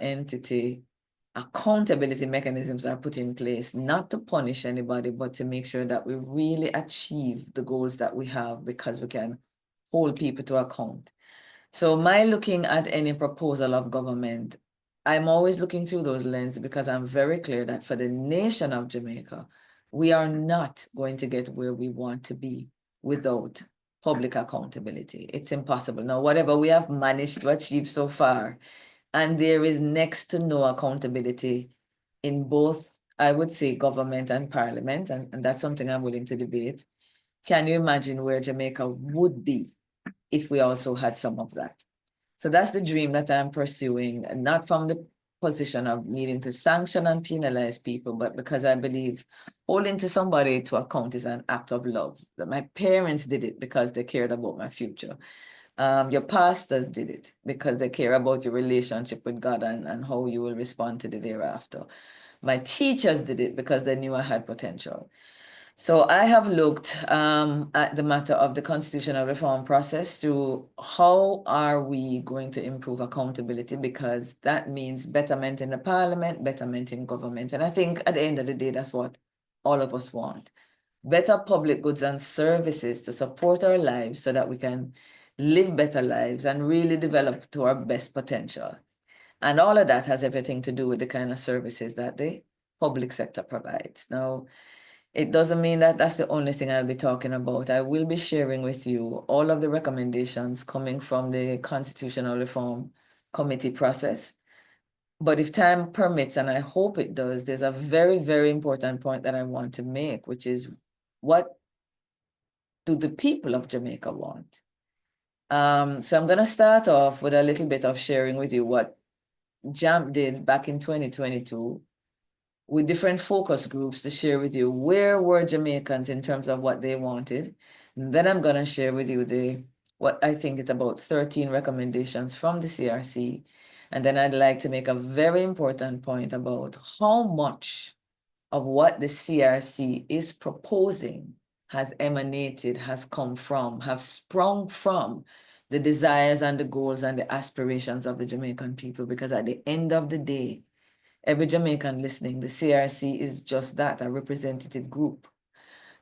entity, accountability mechanisms are put in place, not to punish anybody, but to make sure that we really achieve the goals that we have, because we can hold people to account. So my looking at any proposal of government, I'm always looking through those lenses, because I'm very clear that for the nation of Jamaica, we are not going to get where we want to be without public accountability. It's impossible. Now, whatever we have managed to achieve so far, and there is next to no accountability in both, I would say, government and parliament, and that's something I'm willing to debate. Can you imagine where Jamaica would be if we also had some of that? So that's the dream that I'm pursuing, not from the position of needing to sanction and penalize people, but because I believe holding to somebody to account is an act of love. That my parents did it because they cared about my future. Your pastors did it because they care about your relationship with God and how you will respond to the thereafter. My teachers did it because they knew I had potential. So I have looked at the matter of the constitutional reform process through how are we going to improve accountability, because that means betterment in the parliament, betterment in government. And I think at the end of the day, that's what all of us want. Better public goods and services to support our lives so that we can live better lives and really develop to our best potential. And all of that has everything to do with the kind of services that the public sector provides. Now, it doesn't mean that that's the only thing I'll be talking about. I will be sharing with you all of the recommendations coming from the Constitutional Reform Committee process. But if time permits, and I hope it does, there's a very, very important point that I want to make, which is, what do the people of Jamaica want? So I'm going to start off with a little bit of sharing with you what JAMP did back in 2022 with different focus groups to share with you where were Jamaicans in terms of what they wanted. And then I'm going to share with you what I think is about 13 recommendations from the CRC. And then I'd like to make a very important point about how much of what the CRC is proposing has emanated, has come from, have sprung from the desires and the goals and the aspirations of the Jamaican people. Because at the end of the day, every Jamaican listening, the CRC is just that, a representative group.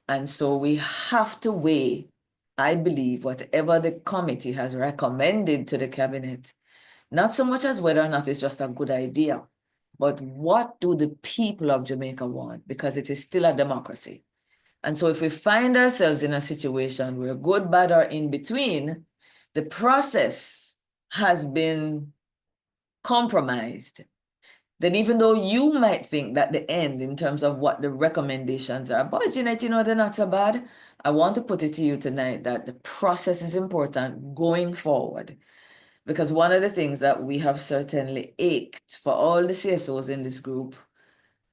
And so we have to weigh, I believe, whatever the committee has recommended to the cabinet, not so much as whether or not it's just a good idea, but what do the people of Jamaica want? Because it is still a democracy. And so if we find ourselves in a situation where good, bad, or in between, the process has been compromised, then even though you might think that the end in terms of what the recommendations are, but Jeanette, they're not so bad. I want to put it to you tonight that the process is important going forward. Because one of the things that we have certainly ached for all the CSOs in this group,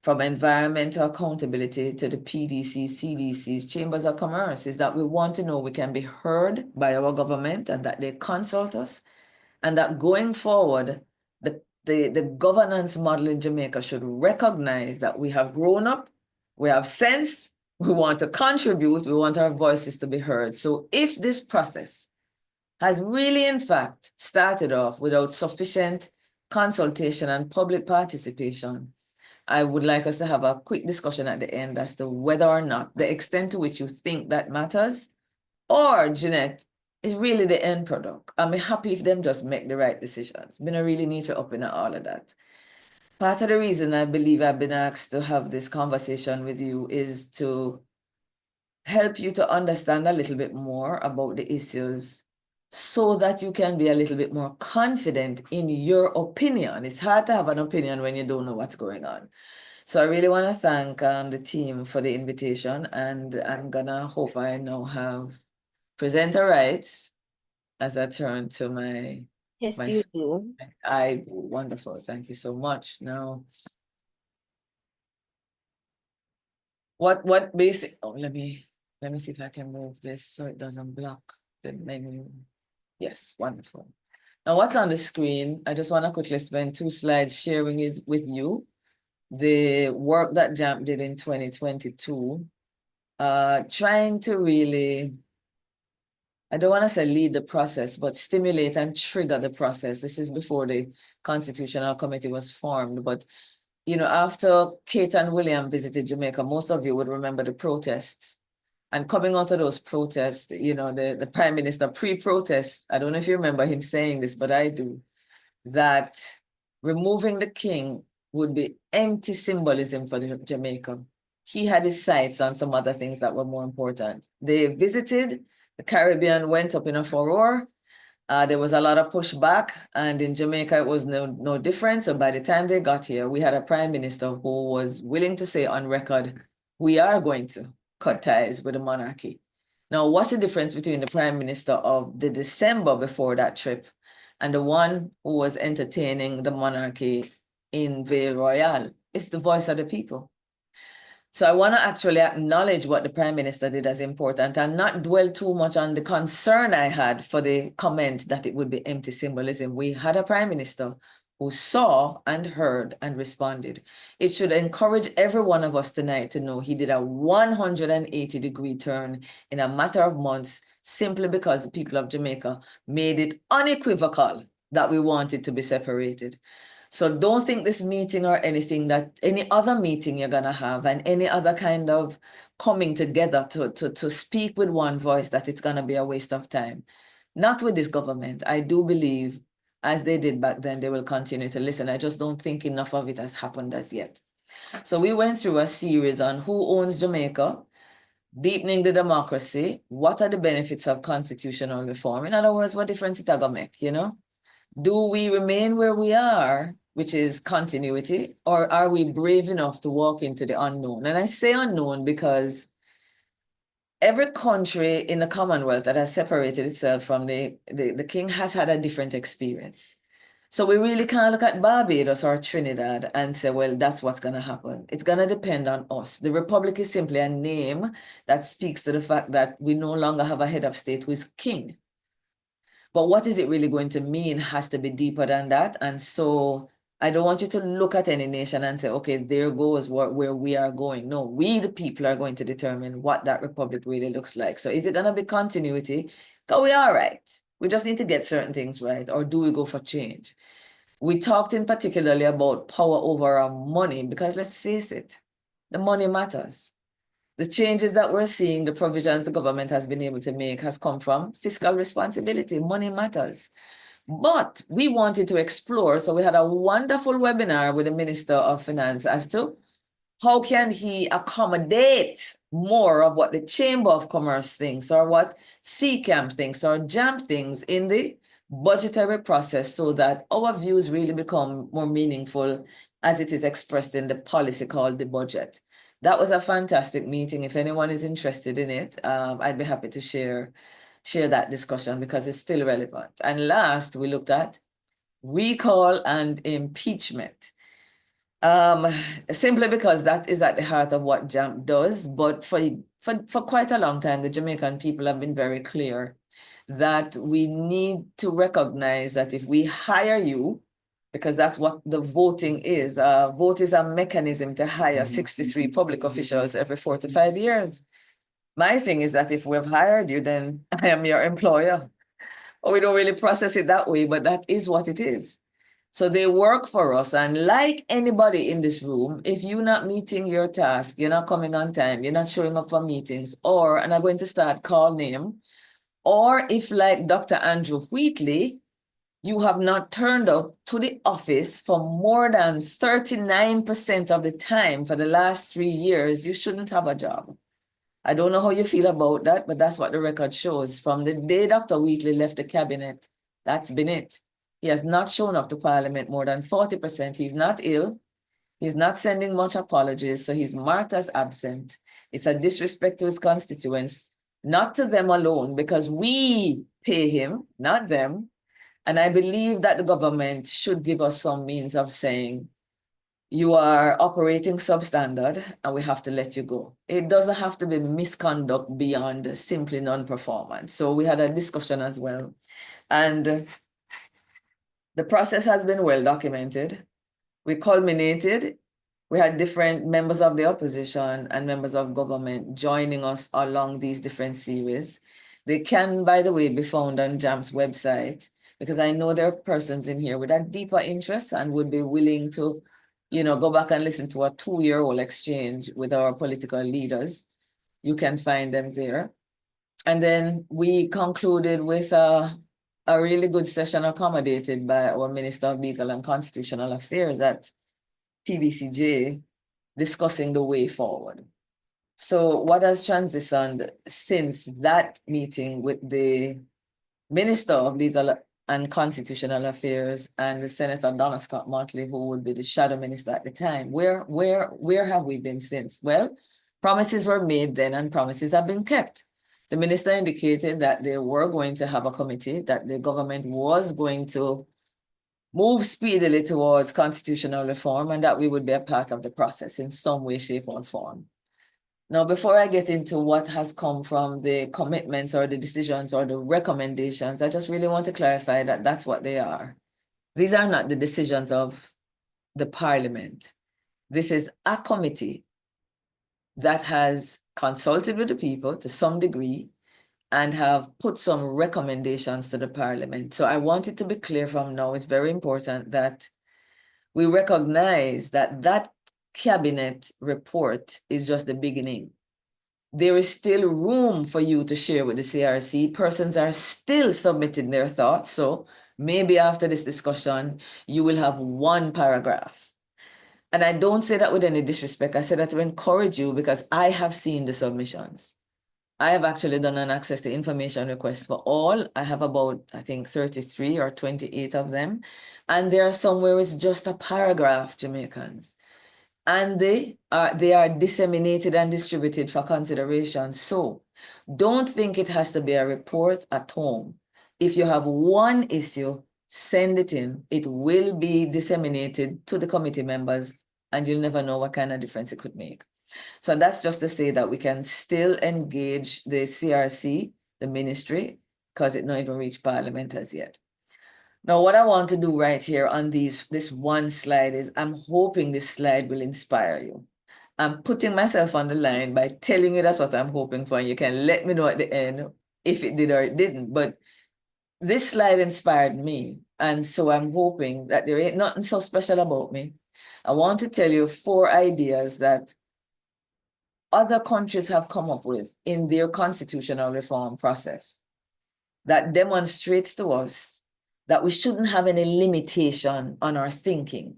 from environmental accountability to the PDCs, CDCs, chambers of commerce, is that we want to know we can be heard by our government and that they consult us, and that going forward, the governance model in Jamaica should recognize that we have grown up, we have sense, we want to contribute, we want our voices to be heard. So if this process has really, in fact, started off without sufficient consultation and public participation, I would like us to have a quick discussion at the end as to whether or not the extent to which you think that matters, or, Jeanette, is really the end product. I'm happy if them just make the right decisions. I don't really need to up in all of that. Part of the reason I believe I've been asked to have this conversation with you is to help you to understand a little bit more about the issues so that you can be a little bit more confident in your opinion. It's hard to have an opinion when you don't know what's going on. So I really want to thank the team for the invitation, and I'm gonna hope I now have presenter rights as I turn to my Yes, you do. wonderful. Thank you so much. Now, what basic, oh, let me see if I can move this so it doesn't block the menu. Yes, wonderful. Now, what's on the screen, I just want to quickly spend 2 slides sharing it with you. The work that JAMP did in 2022, trying to really I don't want to say lead the process, but stimulate and trigger the process. This is before the Constitutional Committee was formed. But, you know, after Kate and William visited Jamaica, most of you would remember the protests. And coming out of those protests, you know, the Prime Minister pre-protest, I don't know if you remember him saying this, but I do, that removing the king would be empty symbolism for Jamaica. He had his sights on some other things that were more important. They visited, the Caribbean went up in a furore. There was a lot of pushback, and in Jamaica, it was no different. So by the time they got here, we had a prime minister who was willing to say on record, we are going to cut ties with the monarchy. Now, what's the difference between the prime minister of the December before that trip and the one who was entertaining the monarchy in Vale Royale? It's the voice of the people. So I want to actually acknowledge what the Prime Minister did as important and not dwell too much on the concern I had for the comment that it would be empty symbolism. We had a Prime Minister who saw and heard and responded. It should encourage every one of us tonight to know he did a 180-degree turn in a matter of months simply because the people of Jamaica made it unequivocal that we wanted to be separated. So don't think this meeting or anything that any other meeting you're going to have and any other kind of coming together to speak with one voice that it's going to be a waste of time. Not with this government. I do believe, as they did back then, they will continue to listen. I just don't think enough of it has happened as yet. So we went through a series on who owns Jamaica, deepening the democracy, what are the benefits of constitutional reform? In other words, what difference it gonna make, you know? Do we remain where we are, which is continuity, or are we brave enough to walk into the unknown? And I say unknown because every country in the Commonwealth that has separated itself from the king has had a different experience. So we really can't look at Barbados or Trinidad and say, well, that's what's going to happen. It's going to depend on us. The Republic is simply a name that speaks to the fact that we no longer have a head of state who is king. But what is it really going to mean has to be deeper than that. And so I don't want you to look at any nation and say, okay, there goes where we are going. No, we, the people, are going to determine what that republic really looks like. So is it going to be continuity? Because we are right. We just need to get certain things right. Or do we go for change? We talked in particularly about power over our money, because let's face it, the money matters. The changes that we're seeing, the provisions the government has been able to make has come from fiscal responsibility. Money matters. But we wanted to explore, so we had a wonderful webinar with the Minister of Finance as to how can he accommodate more of what the Chamber of Commerce thinks or what CCAM thinks or JAM thinks in the budgetary process so that our views really become more meaningful as it is expressed in the policy called the budget. That was a fantastic meeting. If anyone is interested in it, I'd be happy to share that discussion because it's still relevant. And last, we looked at recall and impeachment. Simply because that is at the heart of what JAMP does. But for quite a long time, the Jamaican people have been very clear that we need to recognize that if we hire you, because that's what the voting is. Vote is a mechanism to hire 63 public officials every 4 to 5 years. My thing is that if we've hired you, then I am your employer. Or we don't really process it that way, but that is what it is. So they work for us. And like anybody in this room, if you're not meeting your task, you're not coming on time, you're not showing up for meetings, and I'm going to start call name, or if like Dr. Andrew Wheatley, you have not turned up to the office for more than 39% of the time for the last 3 years, you shouldn't have a job. I don't know how you feel about that, but that's what the record shows. From the day Dr. Wheatley left the cabinet, that's been it. He has not shown up to Parliament more than 40%. He's not ill. He's not sending much apologies, so he's marked as absent. It's a disrespect to his constituents, not to them alone, because we pay him, not them. And I believe that the government should give us some means of saying, you are operating substandard and we have to let you go. It doesn't have to be misconduct beyond simply non-performance. So we had a discussion as well. And the process has been well documented. We culminated. We had different members of the opposition and members of government joining us along these different series. They can, by the way, be found on JAM's website, because I know there are persons in here with a deeper interest and would be willing to, go back and listen to a 2-year-old exchange with our political leaders. You can find them there. And then we concluded with a really good session accommodated by our Minister of Legal and Constitutional Affairs at PBCJ, discussing the way forward. So what has transitioned since that meeting with the Minister of Legal and Constitutional Affairs and the Senator Donna Scott Motley, who would be the shadow minister at the time? Where have we been since? Well, promises were made then and promises have been kept. The minister indicated that they were going to have a committee, that the government was going to move speedily towards constitutional reform, and that we would be a part of the process in some way, shape, or form. Now, before I get into what has come from the commitments or the decisions or the recommendations, I just really want to clarify that that's what they are. These are not the decisions of the parliament. This is a committee that has consulted with the people to some degree and have put some recommendations to the parliament. So I want it to be clear from now, it's very important that we recognize that that cabinet report is just the beginning. There is still room for you to share with the CRC. Persons are still submitting their thoughts. So maybe after this discussion, you will have one paragraph. And I don't say that with any disrespect. I say that to encourage you because I have seen the submissions. I have actually done an access to information request for all. I have about, I think, 33 or 28 of them. And there are some where it's just a paragraph, Jamaicans. And they are disseminated and distributed for consideration. So don't think it has to be a report at home. If you have one issue, send it in. It will be disseminated to the committee members, and you'll never know what kind of difference it could make. So that's just to say that we can still engage the CRC, the ministry, because it not even reached Parliament as yet. Now, what I want to do right here on this one slide is I'm hoping this slide will inspire you. I'm putting myself on the line by telling you that's what I'm hoping for. And you can let me know at the end if it did or it didn't. But this slide inspired me. And so I'm hoping that there ain't nothing so special about me. I want to tell you 4 ideas that other countries have come up with in their constitutional reform process that demonstrates to us that we shouldn't have any limitation on our thinking.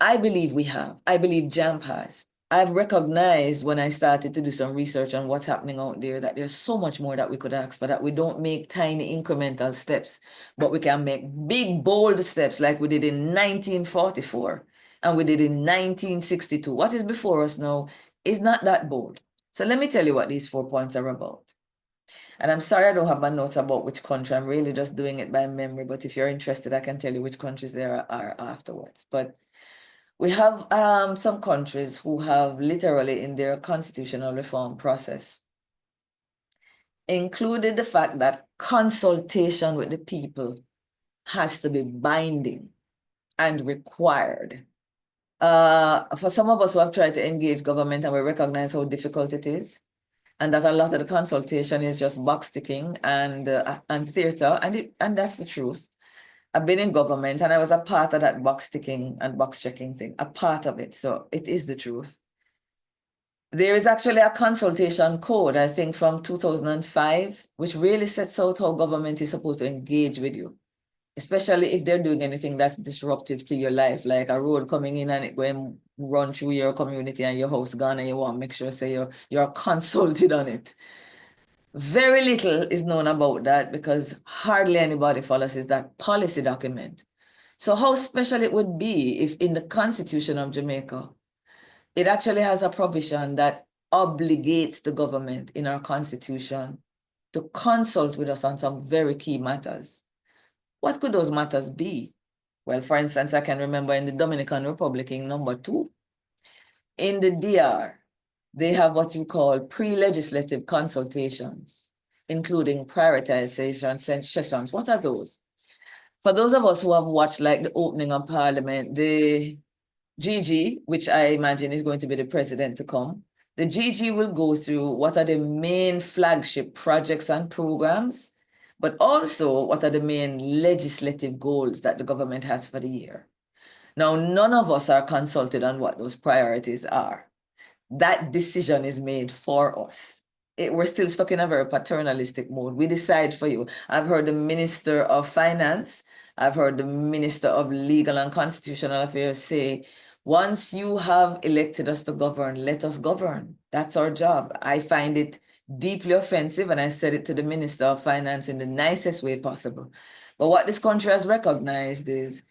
I believe we have. I believe JAMP has. I've recognized when I started to do some research on what's happening out there that there's so much more that we could ask for, that we don't make tiny incremental steps, but we can make big, bold steps like we did in 1944 and we did in 1962. What is before us now is not that bold. So let me tell you what these 4 points are about. And I'm sorry I don't have my notes about which country. I'm really just doing it by memory. But if you're interested, I can tell you which countries there are afterwards. But we have some countries who have literally in their constitutional reform process included the fact that consultation with the people has to be binding and required. For some of us who have tried to engage government and we recognize how difficult it is, and that a lot of the consultation is just box ticking and theater, and that's the truth. I've been in government and I was a part of that box ticking and box checking thing, a part of it. So it is the truth. There is actually a consultation code, I think from 2005, which really sets out how government is supposed to engage with you, especially if they're doing anything that's disruptive to your life, like a road coming in and it going run through your community and your house gone, and you want to make sure say you're consulted on it. Very little is known about that because hardly anybody follows that policy document. So how special it would be if in the Constitution of Jamaica, it actually has a provision that obligates the government in our Constitution to consult with us on some very key matters. What could those matters be? Well, for instance, I can remember in the Dominican Republic in number 2, in the DR, they have what you call pre-legislative consultations, including prioritization sessions. What are those? For those of us who have watched like the opening of Parliament, the GG, which I imagine is going to be the president to come, The GG will go through what are the main flagship projects and programs, but also what are the main legislative goals that the government has for the year. Now, none of us are consulted on what those priorities are. That decision is made for us. We're still stuck in a very paternalistic mode. We decide for you. I've heard the Minister of Finance, I've heard the Minister of Legal and Constitutional Affairs say, once you have elected us to govern, let us govern. That's our job. I find it deeply offensive, and I said it to the Minister of Finance in the nicest way possible. But what this country has recognized is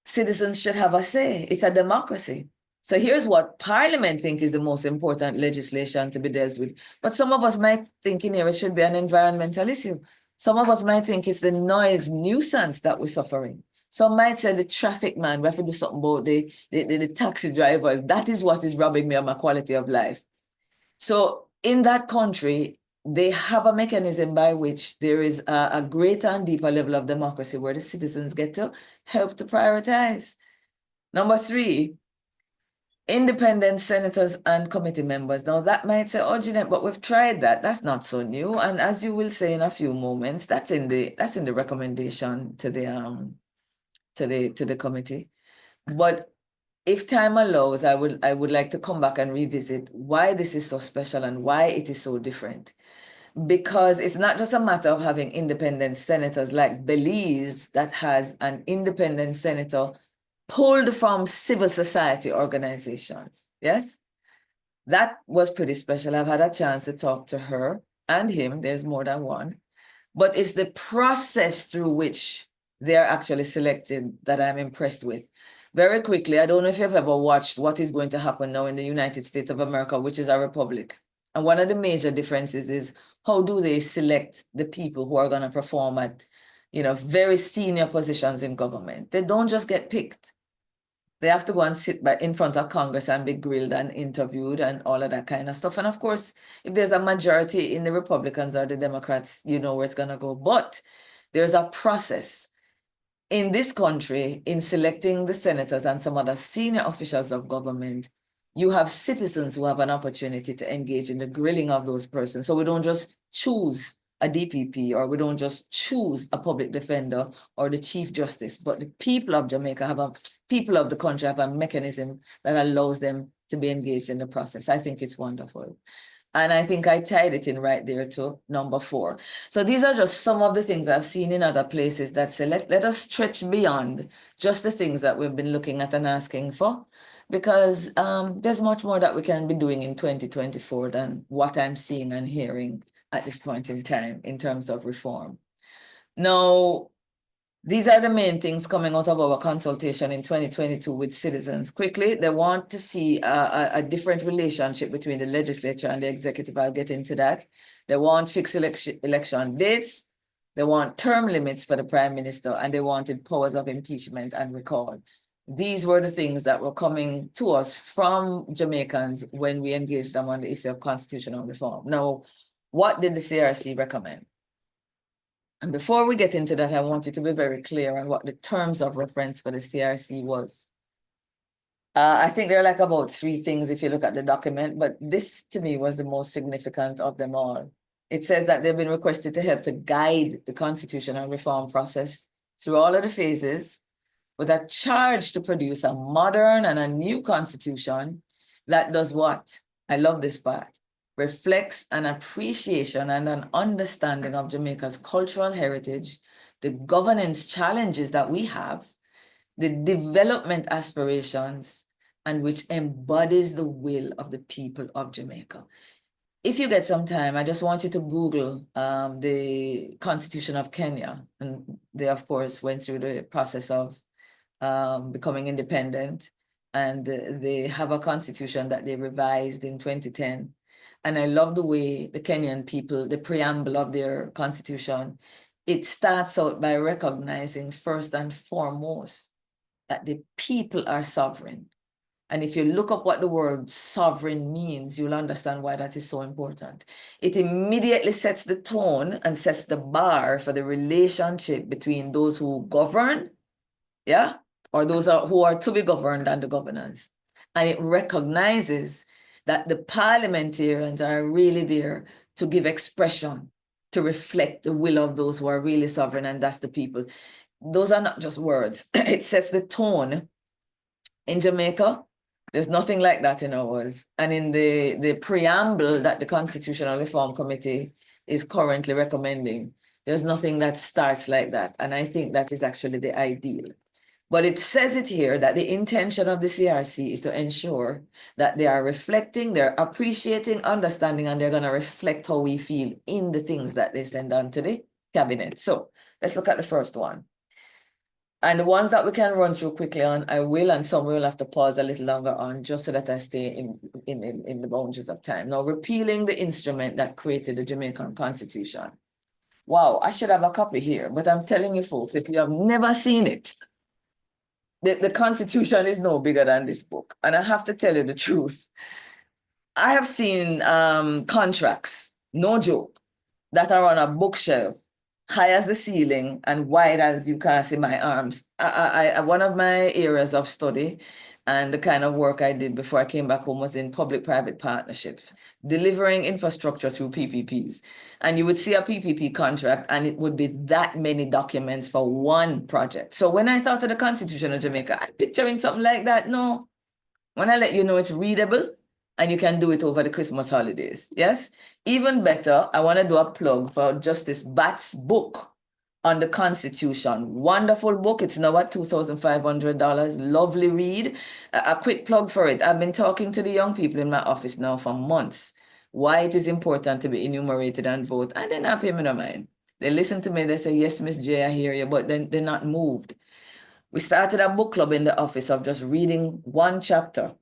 citizens should have a say. It's a democracy. So here's what Parliament think is the most important legislation to be dealt with. But some of us might think in here it should be an environmental issue. Some of us might think it's the noise nuisance that we're suffering. Some might say the traffic man, we have to do something about the taxi drivers. That is what is robbing me of my quality of life. So in that country, they have a mechanism by which there is a greater and deeper level of democracy where the citizens get to help to prioritize. Number 3, independent senators and committee members. Now that might say, oh, Jeanette, but we've tried that. That's not so new. And as you will say in a few moments, that's in the recommendation to the committee. But if time allows, I would like to come back and revisit why this is so special and why it is so different. Because it's not just a matter of having independent senators like Belize that has an independent senator pulled from civil society organizations. Yes, that was pretty special. I've had a chance to talk to her and him. There's more than one. But it's the process through which they're actually selected that I'm impressed with. Very quickly, I don't know if you've ever watched what is going to happen now in the United States of America, which is a republic. And one of the major differences is how do they select the people who are going to perform at, very senior positions in government. They don't just get picked. They have to go and sit in front of Congress and be grilled and interviewed and all of that kind of stuff. And of course, if there's a majority in the Republicans or the Democrats, you know where it's going to go. But there's a process in this country in selecting the senators and some other senior officials of government. You have citizens who have an opportunity to engage in the grilling of those persons. So we don't just choose a DPP, or we don't just choose a public defender or the chief justice, but the people of Jamaica people of the country have a mechanism that allows them to be engaged in the process. I think it's wonderful. And I think I tied it in right there to number 4. So these are just some of the things I've seen in other places that say, let us stretch beyond just the things that we've been looking at and asking for, because there's much more that we can be doing in 2024 than what I'm seeing and hearing at this point in time in terms of reform. Now, these are the main things coming out of our consultation in 2022 with citizens. Quickly, they want to see a different relationship between the legislature and the executive. I'll get into that. They want fixed election dates. They want term limits for the prime minister, and they wanted powers of impeachment and recall. These were the things that were coming to us from Jamaicans when we engaged them on the issue of constitutional reform. Now, what did the CRC recommend? And before we get into that, I want you to be very clear on what the terms of reference for the CRC was. I think there are like about 3 things if you look at the document, but this to me was the most significant of them all. It says that they've been requested to help to guide the constitutional reform process through all of the phases, with a charge to produce a modern and a new constitution that does what? I love this part. Reflects an appreciation and an understanding of Jamaica's cultural heritage, the governance challenges that we have, the development aspirations, and which embodies the will of the people of Jamaica. If you get some time, I just want you to Google the Constitution of Kenya. And they, of course, went through the process of becoming independent. And they have a constitution that they revised in 2010. And I love the way the Kenyan people, the preamble of their constitution, it starts out by recognizing first and foremost that the people are sovereign. And if you look up what the word sovereign means, you'll understand why that is so important. It immediately sets the tone and sets the bar for the relationship between those who govern, or those who are to be governed and the governors. And it recognizes that the parliamentarians are really there to give expression, to reflect the will of those who are really sovereign, and that's the people. Those are not just words. It sets the tone. In Jamaica, there's nothing like that in ours. And in the preamble that the Constitutional Reform Committee is currently recommending, there's nothing that starts like that. And I think that is actually the ideal. But it says it here that the intention of the CRC is to ensure that they are reflecting, they're appreciating, understanding, and they're going to reflect how we feel in the things that they send on to the cabinet. So let's look at the first one. And the ones that we can run through quickly on, I will, and some will have to pause a little longer on, just so that I stay in the boundaries of time. Now, repealing the instrument that created the Jamaican Constitution. Wow, I should have a copy here, but I'm telling you folks, if you have never seen it, the Constitution is no bigger than this book. And I have to tell you the truth. I have seen contracts, no joke, that are on a bookshelf, high as the ceiling and wide as you can see my arms. One of my areas of study and the kind of work I did before I came back home was in public-private partnership, delivering infrastructure through PPPs. And you would see a PPP contract and it would be that many documents for one project. So when I thought of the Constitution of Jamaica, I'm picturing something like that. No, when I let you know it's readable, and you can do it over the Christmas holidays. Yes? Even better, I want to do a plug for Justice Batt's book on the Constitution. Wonderful book. It's now at $2,500. Lovely read. A quick plug for it. I've been talking to the young people in my office now for months why it is important to be enumerated and vote. And they're not paying me no mind. They listen to me. They say, yes, Miss J, I hear you. But then they're not moved. We started a book club in the office of just reading one chapter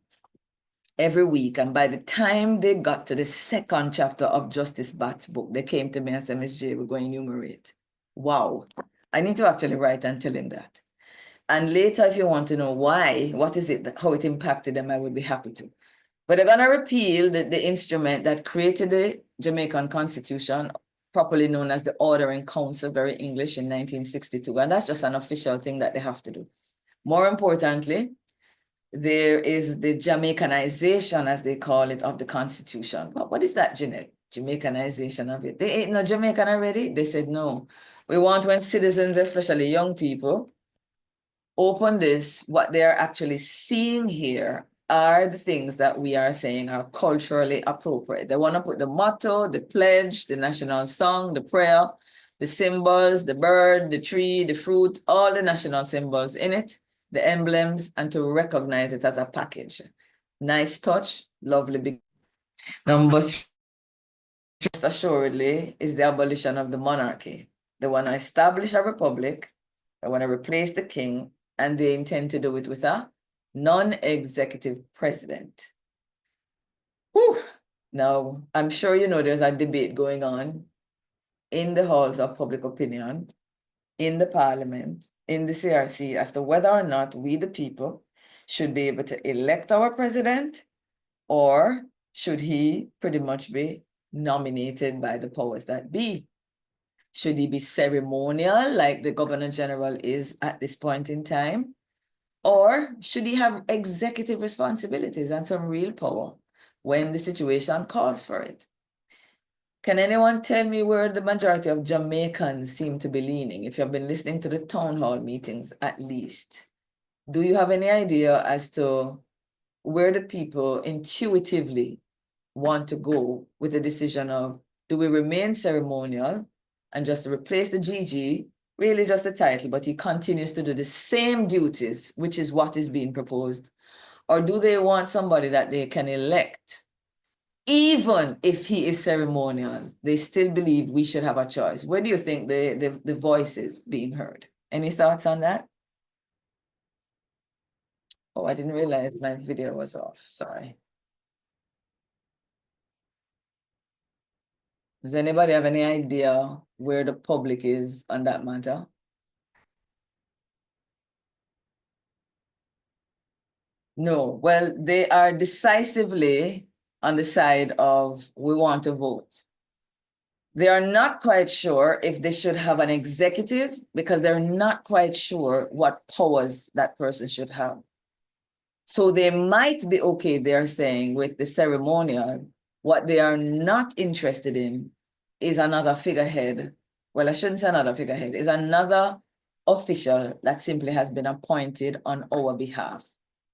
every week. And by the time they got to the second chapter of Justice Batt's book, they came to me and said, Miss J, we're going to enumerate. Wow. I need to actually write and tell him that. And later, if you want to know why, what is it, how it impacted them, I would be happy to. But they're going to repeal the instrument that created the Jamaican Constitution, properly known as the Ordering Council, very English, in 1962. And that's just an official thing that they have to do. More importantly, there is the Jamaicanization, as they call it, of the Constitution. But what is that, Jeanette? Jamaicanization of it. They ain't no Jamaican already? They said, no. We want when citizens, especially young people, open this, what they're actually seeing here are the things that we are saying are culturally appropriate. They want to put the motto, the pledge, the national song, the prayer, the symbols, the bird, the tree, the fruit, all the national symbols in it, the emblems, and to recognize it as a package. Nice touch, lovely big. Number three, most assuredly, is the abolition of the monarchy. They want to establish a republic, they want to replace the king, and they intend to do it with a non-executive president. Whew. Now, I'm sure you know there's a debate going on in the halls of public opinion, in the parliament, in the CRC, as to whether or not we, the people, should be able to elect our president, or should he pretty much be nominated by the powers that be? Should he be ceremonial, like the Governor General is at this point in time? Or should he have executive responsibilities and some real power when the situation calls for it? Can anyone tell me where the majority of Jamaicans seem to be leaning? If you've been listening to the town hall meetings, at least, do you have any idea as to where the people intuitively want to go with the decision of, do we remain ceremonial and just replace the GG, really just the title, but he continues to do the same duties, which is what is being proposed? Or do they want somebody that they can elect? Even if he is ceremonial, they still believe we should have a choice. Where do you think the voice is being heard? Any thoughts on that? Oh, I didn't realize my video was off. Sorry. Does anybody have any idea where the public is on that matter? No. Well, they are decisively on the side of we want to vote. They are not quite sure if they should have an executive because they're not quite sure what powers that person should have. So they might be okay, they're saying, with the ceremonial. What they are not interested in is another figurehead. Well, I shouldn't say another figurehead, is another official that simply has been appointed on our behalf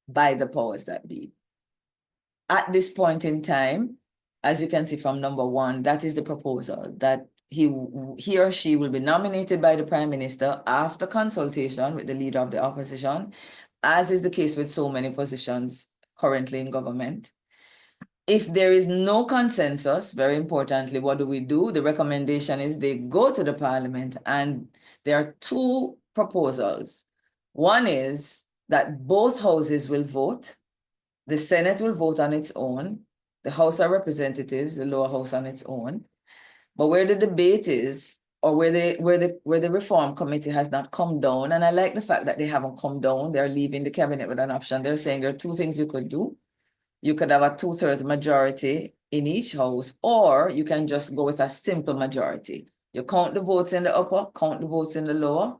by the powers that be. At this point in time, as you can see from number 1, that is the proposal, that he or she will be nominated by the Prime Minister after consultation with the leader of the opposition, as is the case with so many positions currently in government. If there is no consensus, very importantly, what do? The recommendation is they go to the Parliament, and there are 2 proposals. One is that both houses will vote. The Senate will vote on its own, the House of Representatives, the lower house, on its own. But where the debate is, or where the reform committee has not come down, and I like the fact that they haven't come down, they're leaving the cabinet with an option. They're saying there are 2 things you could do. You could have a 2/3 majority in each house, or you can just go with a simple majority. You count the votes in the upper, count the votes in the lower,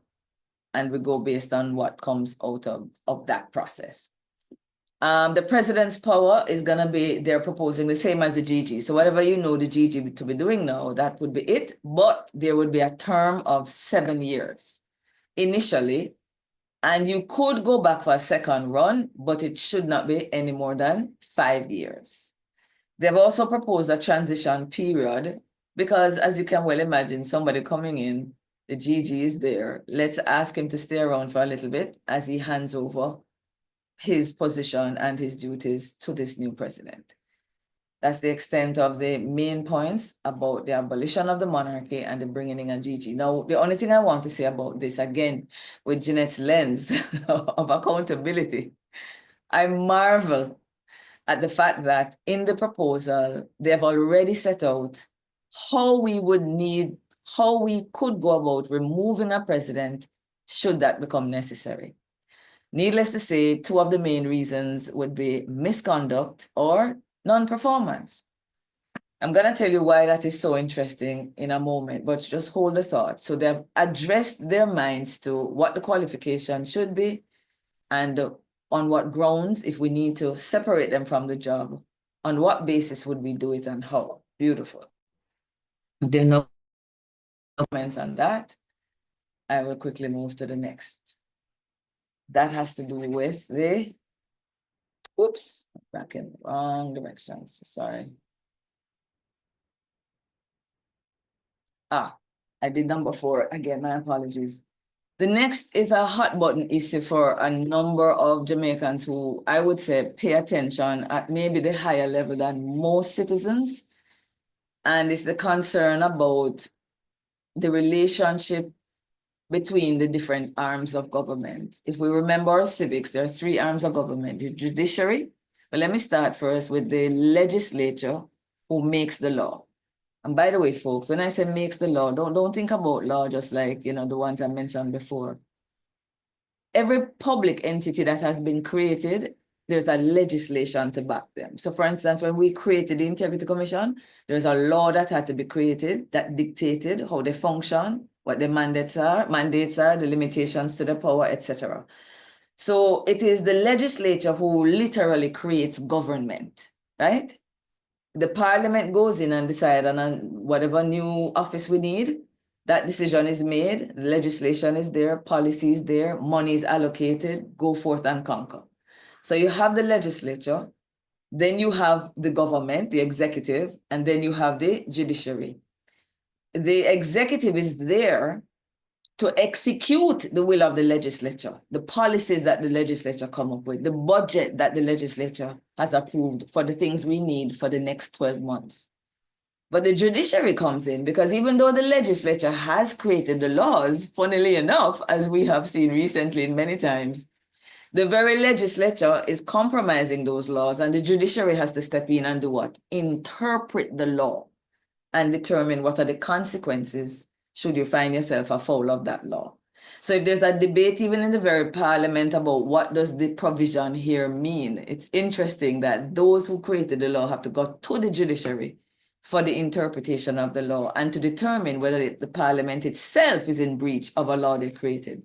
and we go based on what comes out of that process. The president's power is going to be, they're proposing the same as the GG. So whatever you know the GG to be doing now, that would be it. But there would be a term of 7 years initially. And you could go back for a second run, but it should not be any more than 5 years. They've also proposed a transition period because, as you can well imagine, somebody coming in, the GG is there. Let's ask him to stay around for a little bit as he hands over his position and his duties to this new president. That's the extent of the main points about the abolition of the monarchy and the bringing in a GG. Now, the only thing I want to say about this, again, with Jeanette's lens of accountability, I marvel at the fact that in the proposal, they have already set out how we could go about removing a president should that become necessary. Needless to say, 2 of the main reasons would be misconduct or non-performance. I'm going to tell you why that is so interesting in a moment, but just hold the thought. So they've addressed their minds to what the qualification should be and on what grounds, if we need to separate them from the job, on what basis would we do it and how. Beautiful. There are no comments on that. I will quickly move to the next. That has to do with the, oops, back in the wrong directions, sorry. I did number 4, again, my apologies. The next is a hot button issue for a number of Jamaicans who I would say pay attention at maybe the higher level than most citizens. And it's the concern about the relationship between the different arms of government. If we remember our civics, there are 3 arms of government: the judiciary. But let me start first with the legislature, who makes the law. And by the way, folks, when I say makes the law, don't think about law just like, the ones I mentioned before. Every public entity that has been created, there's a legislation to back them. So for instance, when we created the Integrity Commission, there's a law that had to be created that dictated how they function, what the mandates are, the limitations to the power, etc. So it is the legislature who literally creates government, right? The Parliament goes in and decides on whatever new office we need. That decision is made, the legislation is there, policy is there, money is allocated, go forth and conquer. So you have the legislature, then you have the government, the executive, and then you have the judiciary. The executive is there to execute the will of the legislature, the policies that the legislature come up with, the budget that the legislature has approved for the things we need for the next 12 months. But the judiciary comes in because even though the legislature has created the laws, funnily enough, as we have seen recently many times, the very legislature is compromising those laws, and the judiciary has to step in and do what? Interpret the law and determine what are the consequences should you find yourself afoul of that law. So if there's a debate even in the very parliament about what does the provision here mean, it's interesting that those who created the law have to go to the judiciary for the interpretation of the law and to determine whether the parliament itself is in breach of a law they created.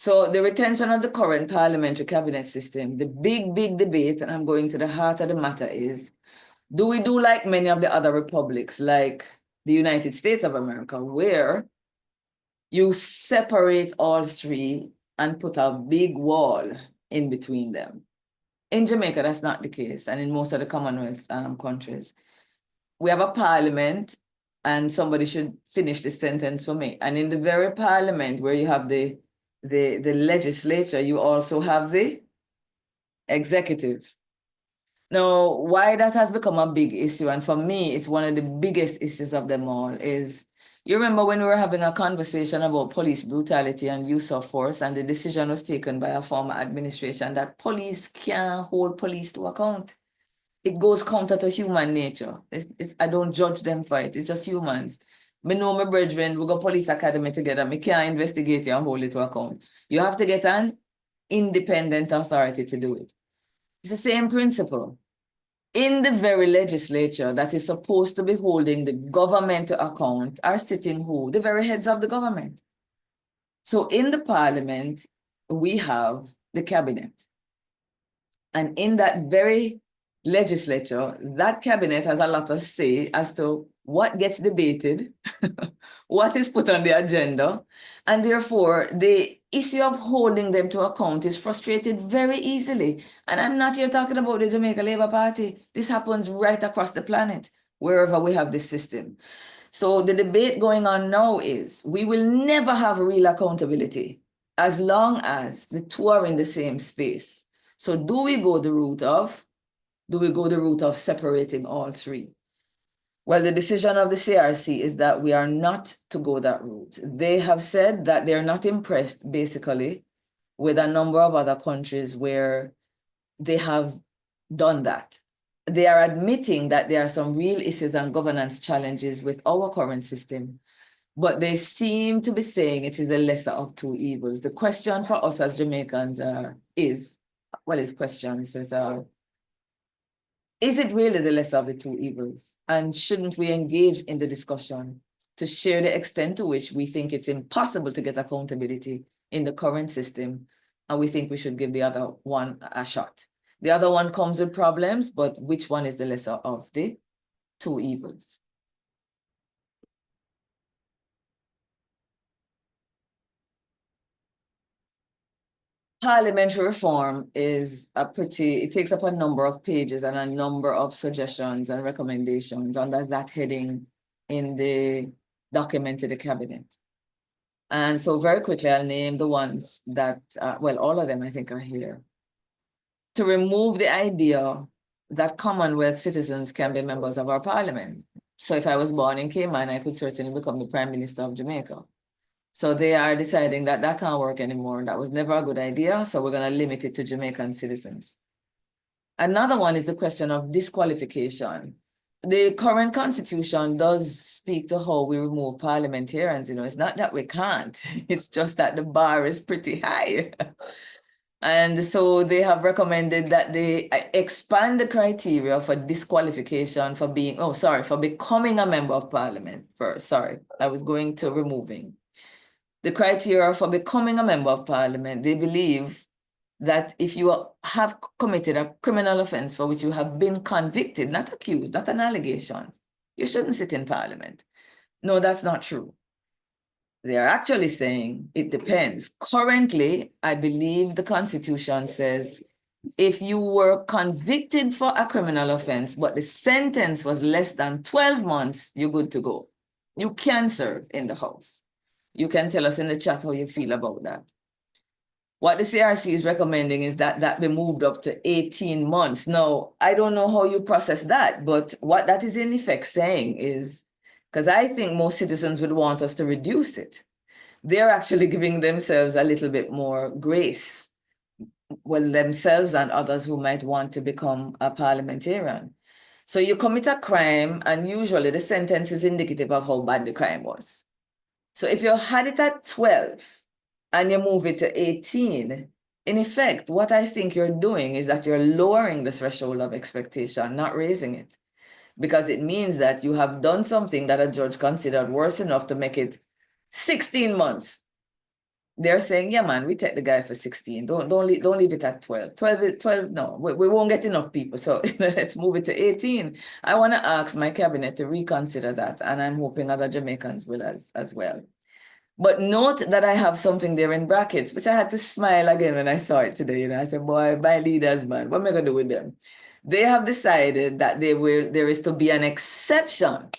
So the retention of the current parliamentary cabinet system, the big debate, and I'm going to the heart of the matter, is, do we do like many of the other republics, like the United States of America, where you separate all three and put a big wall in between them? In Jamaica, that's not the case, and in most of the Commonwealth countries. We have a parliament, and somebody should finish the sentence for me. And in the very parliament where you have the legislature, you also have the executive. Now, why that has become a big issue, and for me, it's one of the biggest issues of them all, is you remember when we were having a conversation about police brutality and use of force, and the decision was taken by a former administration that police can't hold police to account. It goes counter to human nature. I don't judge them for it. It's just humans. Me know my brethren, we go police academy together. Me can't investigate you and hold it to account. You have to get an independent authority to do it. It's the same principle. In the very legislature that is supposed to be holding the government to account are sitting who? The very heads of the government. So in the parliament, we have the cabinet. And in that very legislature, that cabinet has a lot to say as to what gets debated, what is put on the agenda, and therefore the issue of holding them to account is frustrated very easily. And I'm not here talking about the Jamaica Labour Party. This happens right across the planet, wherever we have this system. So the debate going on now is, we will never have real accountability as long as the two are in the same space. So do we go the route of separating all three? Well, the decision of the CRC is that we are not to go that route. They have said that they're not impressed, basically, with a number of other countries where they have done that. They are admitting that there are some real issues and governance challenges with our current system, but they seem to be saying it is the lesser of two evils. The question for us as Jamaicans is it really the lesser of the two evils? And shouldn't we engage in the discussion to share the extent to which we think it's impossible to get accountability in the current system, and we think we should give the other one a shot? The other one comes with problems, but which one is the lesser of the two evils? Parliamentary reform is it takes up a number of pages and a number of suggestions and recommendations under that heading in the document to the cabinet. And so very quickly, I'll name the ones that, all of them I think are here. To remove the idea that Commonwealth citizens can be members of our parliament. So if I was born in Cayman, I could certainly become the Prime Minister of Jamaica. So they are deciding that that can't work anymore. That was never a good idea. So we're going to limit it to Jamaican citizens. Another one is the question of disqualification. The current constitution does speak to how we remove parliamentarians. It's not that we can't. It's just that the bar is pretty high. And so they have recommended that they expand the criteria for disqualification for becoming a member of parliament first. Sorry, I was going to removing. The criteria for becoming a member of parliament, they believe that if you have committed a criminal offense for which you have been convicted, not accused, not an allegation, you shouldn't sit in parliament. No, that's not true. They are actually saying it depends. Currently, I believe the Constitution says if you were convicted for a criminal offense, but the sentence was less than 12 months, you're good to go. You can serve in the House. You can tell us in the chat how you feel about that. What the CRC is recommending is that be moved up to 18 months. Now, I don't know how you process that, but what that is in effect saying is, because I think most citizens would want us to reduce it, they're actually giving themselves a little bit more grace, well, themselves and others who might want to become a parliamentarian. So you commit a crime, and usually the sentence is indicative of how bad the crime was. So if you had it at 12 and you move it to 18, in effect, what I think you're doing is that you're lowering the threshold of expectation, not raising it, because it means that you have done something that a judge considered worse enough to make it 16 months. they're saying, yeah, man, we take the guy for 16. Don't leave it at 12. 12, no, we won't get enough people. So let's move it to 18. I want to ask my cabinet to reconsider that. And I'm hoping other Jamaicans will as well. But note that I have something there in brackets, which I had to smile again when I saw it today. I said, boy, my leaders, man, what am I going to do with them? They have decided that there is to be an exception.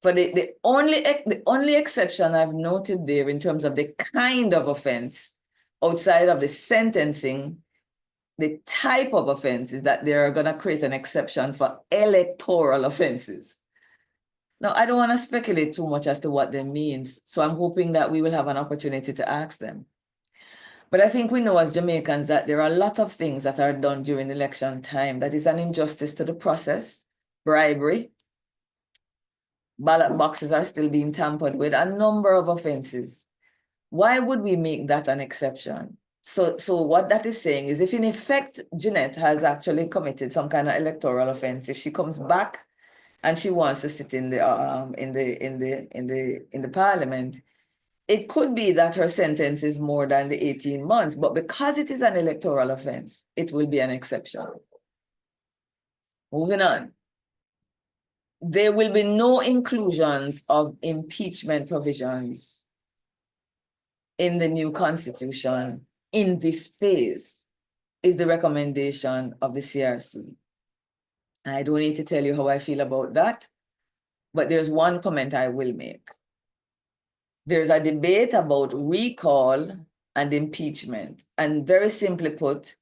For the only exception I've noted there in terms of the kind of offense outside of the sentencing, the type of offense is that they're going to create an exception for electoral offenses. Now, I don't want to speculate too much as to what that means, so I'm hoping that we will have an opportunity to ask them. But I think we know as Jamaicans that there are a lot of things that are done during election time that is an injustice to the process, bribery, ballot boxes are still being tampered with, a number of offenses. Why would we make that an exception? So what that is saying is if in effect Jeanette has actually committed some kind of electoral offense, if she comes back and she wants to sit in the parliament, it could be that her sentence is more than the 18 months, but because it is an electoral offense, it will be an exception. Moving on. There will be no inclusions of impeachment provisions in the new constitution in this phase, is the recommendation of the CRC. I don't need to tell you how I feel about that, but there's one comment I will make. There's a debate about recall and impeachment, and very simply put,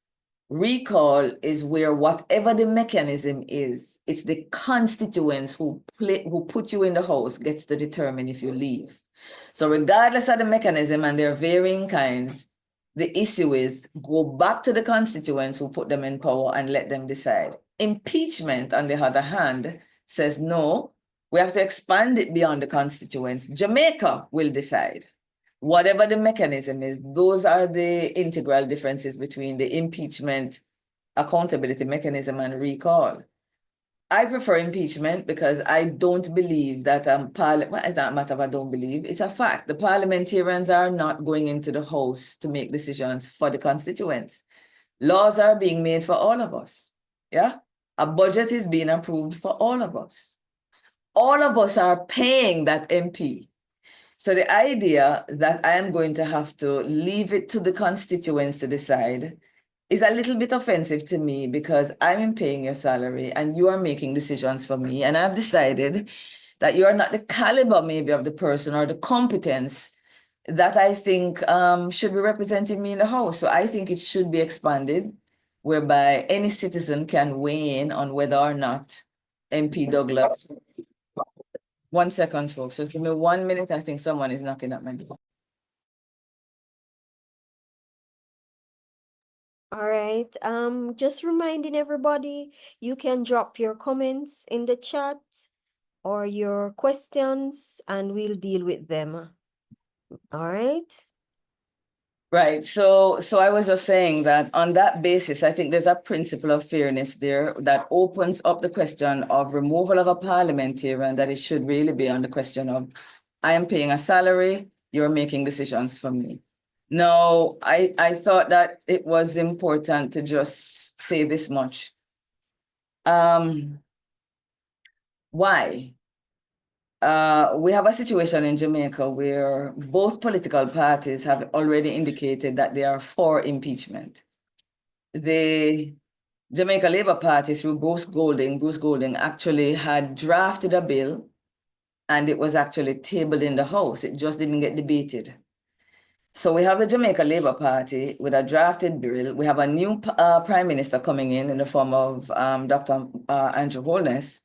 recall is where whatever the mechanism is, it's the constituents who put you in the house gets to determine if you leave. So regardless of the mechanism, and there are varying kinds, the issue is go back to the constituents who put them in power and let them decide. Impeachment, on the other hand, says no, we have to expand it beyond the constituents. Jamaica will decide. Whatever the mechanism is, those are the integral differences between the impeachment accountability mechanism and recall. I prefer impeachment because I don't believe that well, it's not a matter of I don't believe, it's a fact. The parliamentarians are not going into the house to make decisions for the constituents. Laws are being made for all of us. Yeah, a budget is being approved for all of us. All of us are paying that MP. So the idea that I am going to have to leave it to the constituents to decide is a little bit offensive to me, because I'm paying your salary and you are making decisions for me. And I've decided that you are not the caliber maybe of the person or the competence that I think should be representing me in the house. So I think it should be expanded, whereby any citizen can weigh in on whether or not MP Douglas. 1 second, folks. Just give me 1 minute. I think someone is knocking at my door. All right. Just reminding everybody, you can drop your comments in the chat or your questions, and we'll deal with them. All right. Right. So I was just saying that on that basis, I think there's a principle of fairness there that opens up the question of removal of a parliamentarian, that it should really be on the question of, I am paying a salary, you're making decisions for me. Now, I thought that it was important to just say this much. Why? We have a situation in Jamaica where both political parties have already indicated that they are for impeachment. The Jamaica Labour Party, through Bruce Golding actually had drafted a bill, and it was actually tabled in the House. It just didn't get debated. So we have the Jamaica Labour Party with a drafted bill. We have a new prime minister coming in the form of Dr. Andrew Holness.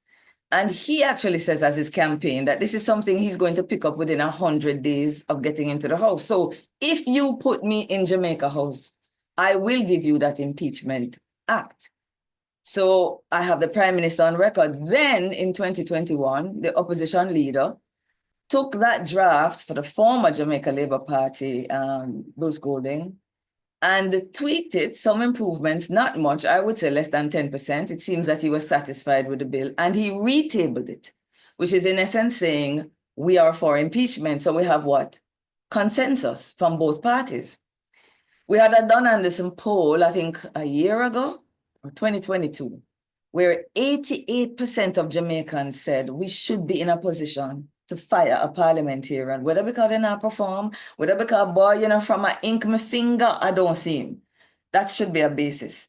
And he actually says as his campaign that this is something he's going to pick up within 100 days of getting into the House. So if you put me in Jamaica House, I will give you that impeachment act. So I have the prime minister on record. Then in 2021, the opposition leader took that draft for the former Jamaica Labour Party, Bruce Golding, and tweaked it, some improvements, not much, I would say less than 10%. It seems that he was satisfied with the bill, and he retabled it, which is in essence saying we are for impeachment. So we have what? consensus from both parties. We had a Don Anderson poll, I think a year ago, or 2022, where 88% of Jamaicans said we should be in a position to fire a parliamentarian, whether because they not perform, whether because, boy, from my ink my finger, I don't see him. That should be a basis.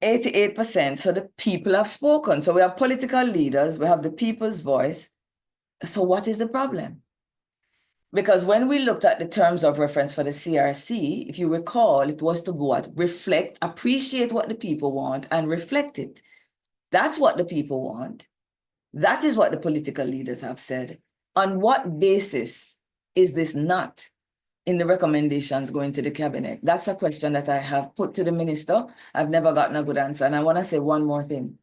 88%, so the people have spoken. So we have political leaders, we have the people's voice. So what is the problem? Because when we looked at the terms of reference for the CRC, if you recall, it was to what? Reflect, appreciate what the people want and reflect it. That's what the people want. That is what the political leaders have said. On what basis is this not in the recommendations going to the cabinet? That's a question that I have put to the minister. I've never gotten a good answer. And I want to say one more thing.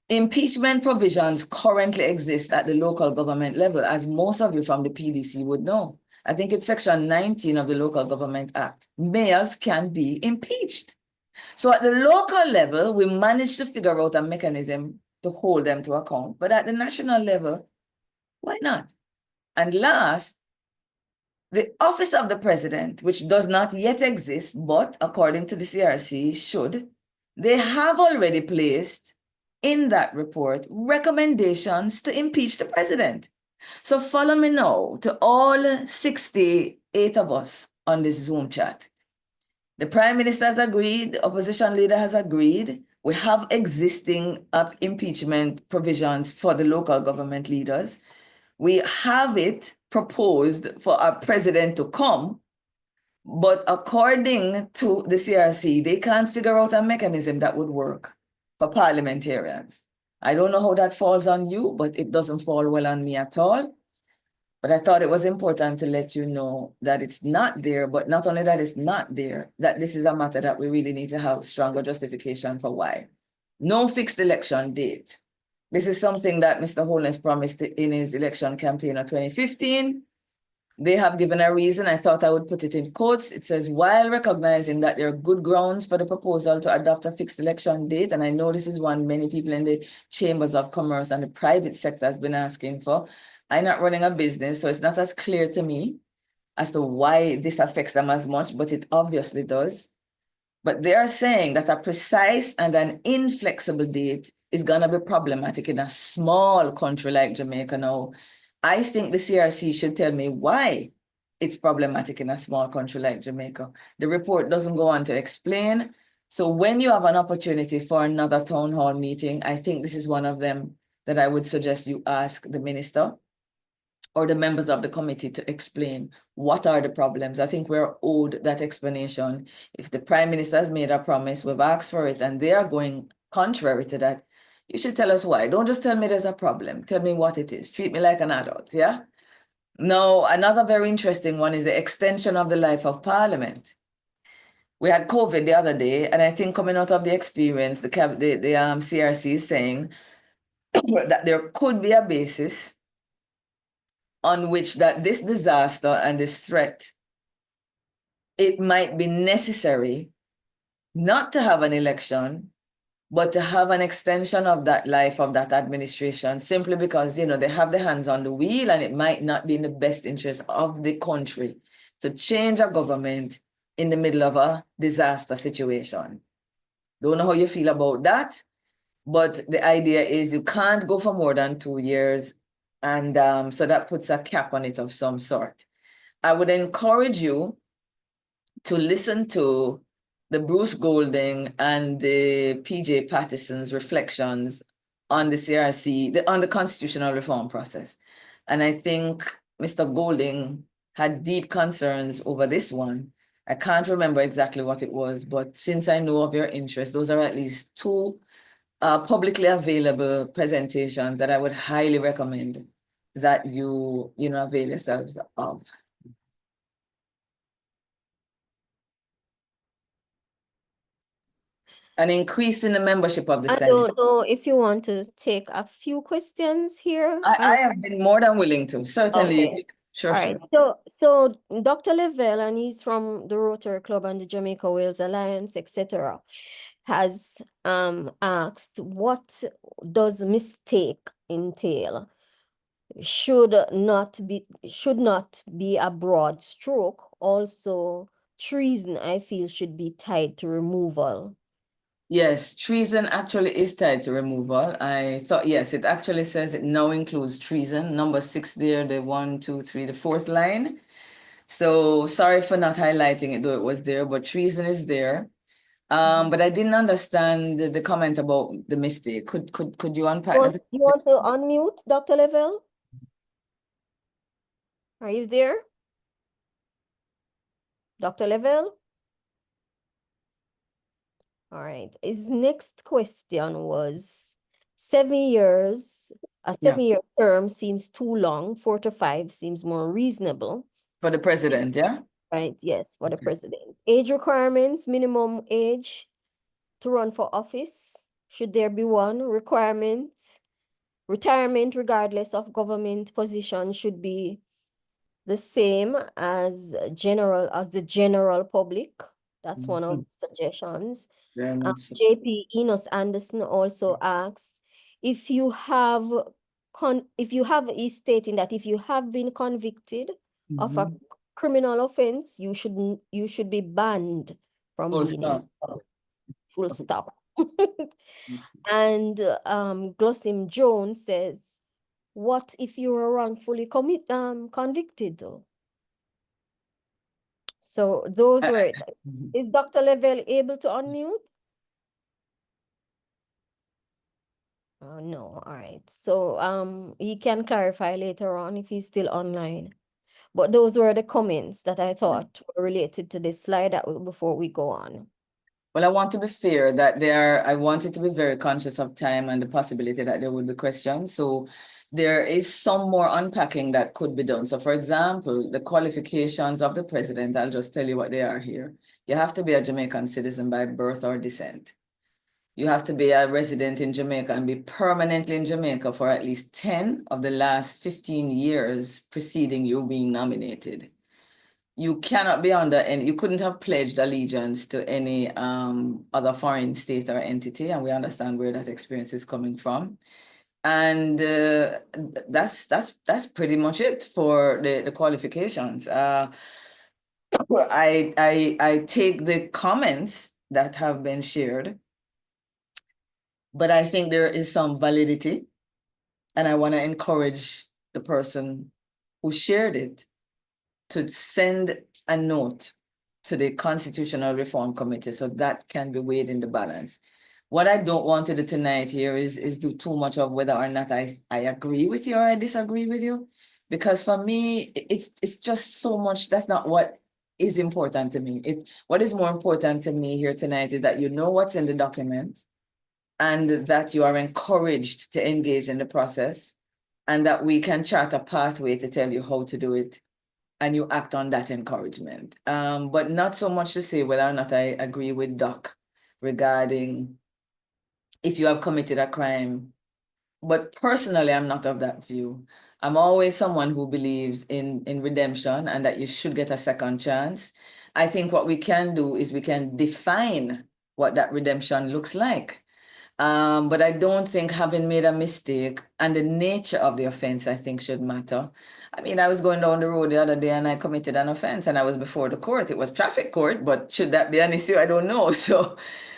Impeachment provisions currently exist at the local government level, as most of you from the PDC would know. I think it's section 19 of the Local Government Act. Mayors can be impeached. So at the local level, we managed to figure out a mechanism to hold them to account. But at the national level, why not? And last, the office of the president, which does not yet exist, but according to the CRC, should, they have already placed in that report recommendations to impeach the president. So follow me now to all 68 of us on this Zoom chat. The Prime Minister has agreed, the opposition leader has agreed. We have existing impeachment provisions for the local government leaders. We have it proposed for our president to come, but according to the CRC, they can't figure out a mechanism that would work for parliamentarians. I don't know how that falls on you, but it doesn't fall well on me at all. But I thought it was important to let you know that it's not there, but not only that it's not there, that this is a matter that we really need to have stronger justification for why. No fixed election date. This is something that Mr. Holness promised in his election campaign of 2015. They have given a reason. I thought I would put it in quotes. It says, while recognizing that there are good grounds for the proposal to adopt a fixed election date, and I know this is one many people in the chambers of commerce and the private sector has been asking for. I'm not running a business, so it's not as clear to me as to why this affects them as much, but it obviously does. But they are saying that a precise and an inflexible date is going to be problematic in a small country like Jamaica now. I think the CRC should tell me why it's problematic in a small country like Jamaica. The report doesn't go on to explain. So when you have an opportunity for another town hall meeting, I think this is one of them that I would suggest you ask the minister or the members of the committee to explain what are the problems. I think we're owed that explanation. If the Prime Minister has made a promise, we've asked for it, and they are going contrary to that, you should tell us why. Don't just tell me there's a problem. Tell me what it is. Treat me like an adult, yeah? Now, another very interesting one is the extension of the life of Parliament. We had COVID the other day, and I think coming out of the experience, the CRC is saying that there could be a basis on which that this disaster and this threat, it might be necessary not to have an election, but to have an extension of that life of that administration, simply because, they have their hands on the wheel and it might not be in the best interest of the country to change a government in the middle of a disaster situation. Don't know how you feel about that, but the idea is you can't go for more than 2 years. And so that puts a cap on it of some sort. I would encourage you to listen to the Bruce Golding and the PJ Patterson's reflections on the CRC, on the constitutional reform process. And I think Mr. Golding had deep concerns over this one. I can't remember exactly what it was, but since I know of your interest, those are at least two publicly available presentations that I would highly recommend that you avail yourselves of. An increase in the membership of the I Senate. don't know if you want to take a few questions here. I have been more than willing to, certainly. Okay. Sure, All sure. right. So Dr. Lavelle, and he's from the Rotary Club and the Jamaica Wales Alliance, etc., has asked, what does mistake entail? should not be a broad stroke. Also, treason, I feel, should be tied to removal. Yes, treason actually is tied to removal. I thought, yes, it actually says it now includes treason. Number 6 there, the 1, 2, 3, the fourth line. So sorry for not highlighting it, though it was there, but treason is there. But I didn't understand the comment about the mistake. Could you unpack that? You want to unmute, Dr. Level? Are you there? Dr. Level? All right. His next question was 7 years. A Yeah, 7-year term seems too long. 4 to 5 seems more reasonable. for the president, yeah? Right, yes, for the Okay. president. Age requirements, minimum age to run for office. Should there be one requirement? Retirement, regardless of government position, should be the same as the general public. That's one of the suggestions. JP Enos Anderson also asks if you have he's stating that if you have been convicted of a criminal offense, you should be banned from Full being in stop. full stop. And Glossim Jones says, what if you were wrongfully convicted though? So those were it. Is Dr. Level able to unmute? Oh, no, all right. So he can clarify later on if he's still online. But those were the comments that I thought were related to this slide before we go on. Well, I want to be fair that I wanted to be very conscious of time and the possibility that there would be questions. So there is some more unpacking that could be done. So for example, the qualifications of the president, I'll just tell you what they are here. You have to be a Jamaican citizen by birth or descent. You have to be a resident in Jamaica and be permanently in Jamaica for at least 10 of the last 15 years preceding you being nominated. You cannot be under any, you couldn't have pledged allegiance to any other foreign state or entity, and we understand where that experience is coming from. And that's pretty much it for the qualifications. I take the comments that have been shared, but I think there is some validity, and I want to encourage the person who shared it to send a note to the Constitutional Reform Committee so that can be weighed in the balance. What I don't want to do tonight here is do too much of whether or not I agree with you or I disagree with you. Because for me, it's just so much, that's not what is important to me. What is more important to me here tonight is that you know what's in the document and that you are encouraged to engage in the process and that we can chart a pathway to tell you how to do it and you act on that encouragement. But not so much to say whether or not I agree with Doc regarding if you have committed a crime. But personally, I'm not of that view. I'm always someone who believes in redemption and that you should get a second chance. I think what we can do is we can define what that redemption looks like. But I don't think having made a mistake and the nature of the offense, I think should matter. I mean, I was going down the road the other day and I committed an offense and I was before the court. It was traffic court, but should that be an issue? I don't know. So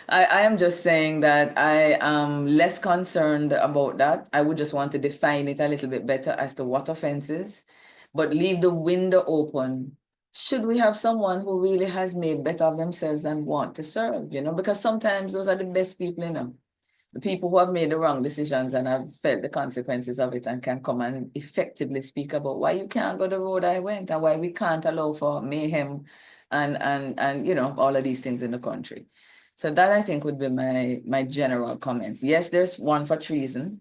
I am just saying that I am less concerned about that. I would just want to define it a little bit better as to what offenses, but leave the window open. Should we have someone who really has made better of themselves and want to serve, because sometimes those are the best people, the people who have made the wrong decisions and have felt the consequences of it and can come and effectively speak about why you can't go the road I went and why we can't allow for mayhem and all of these things in the country. So that I think would be my general comments. Yes, there's one for treason.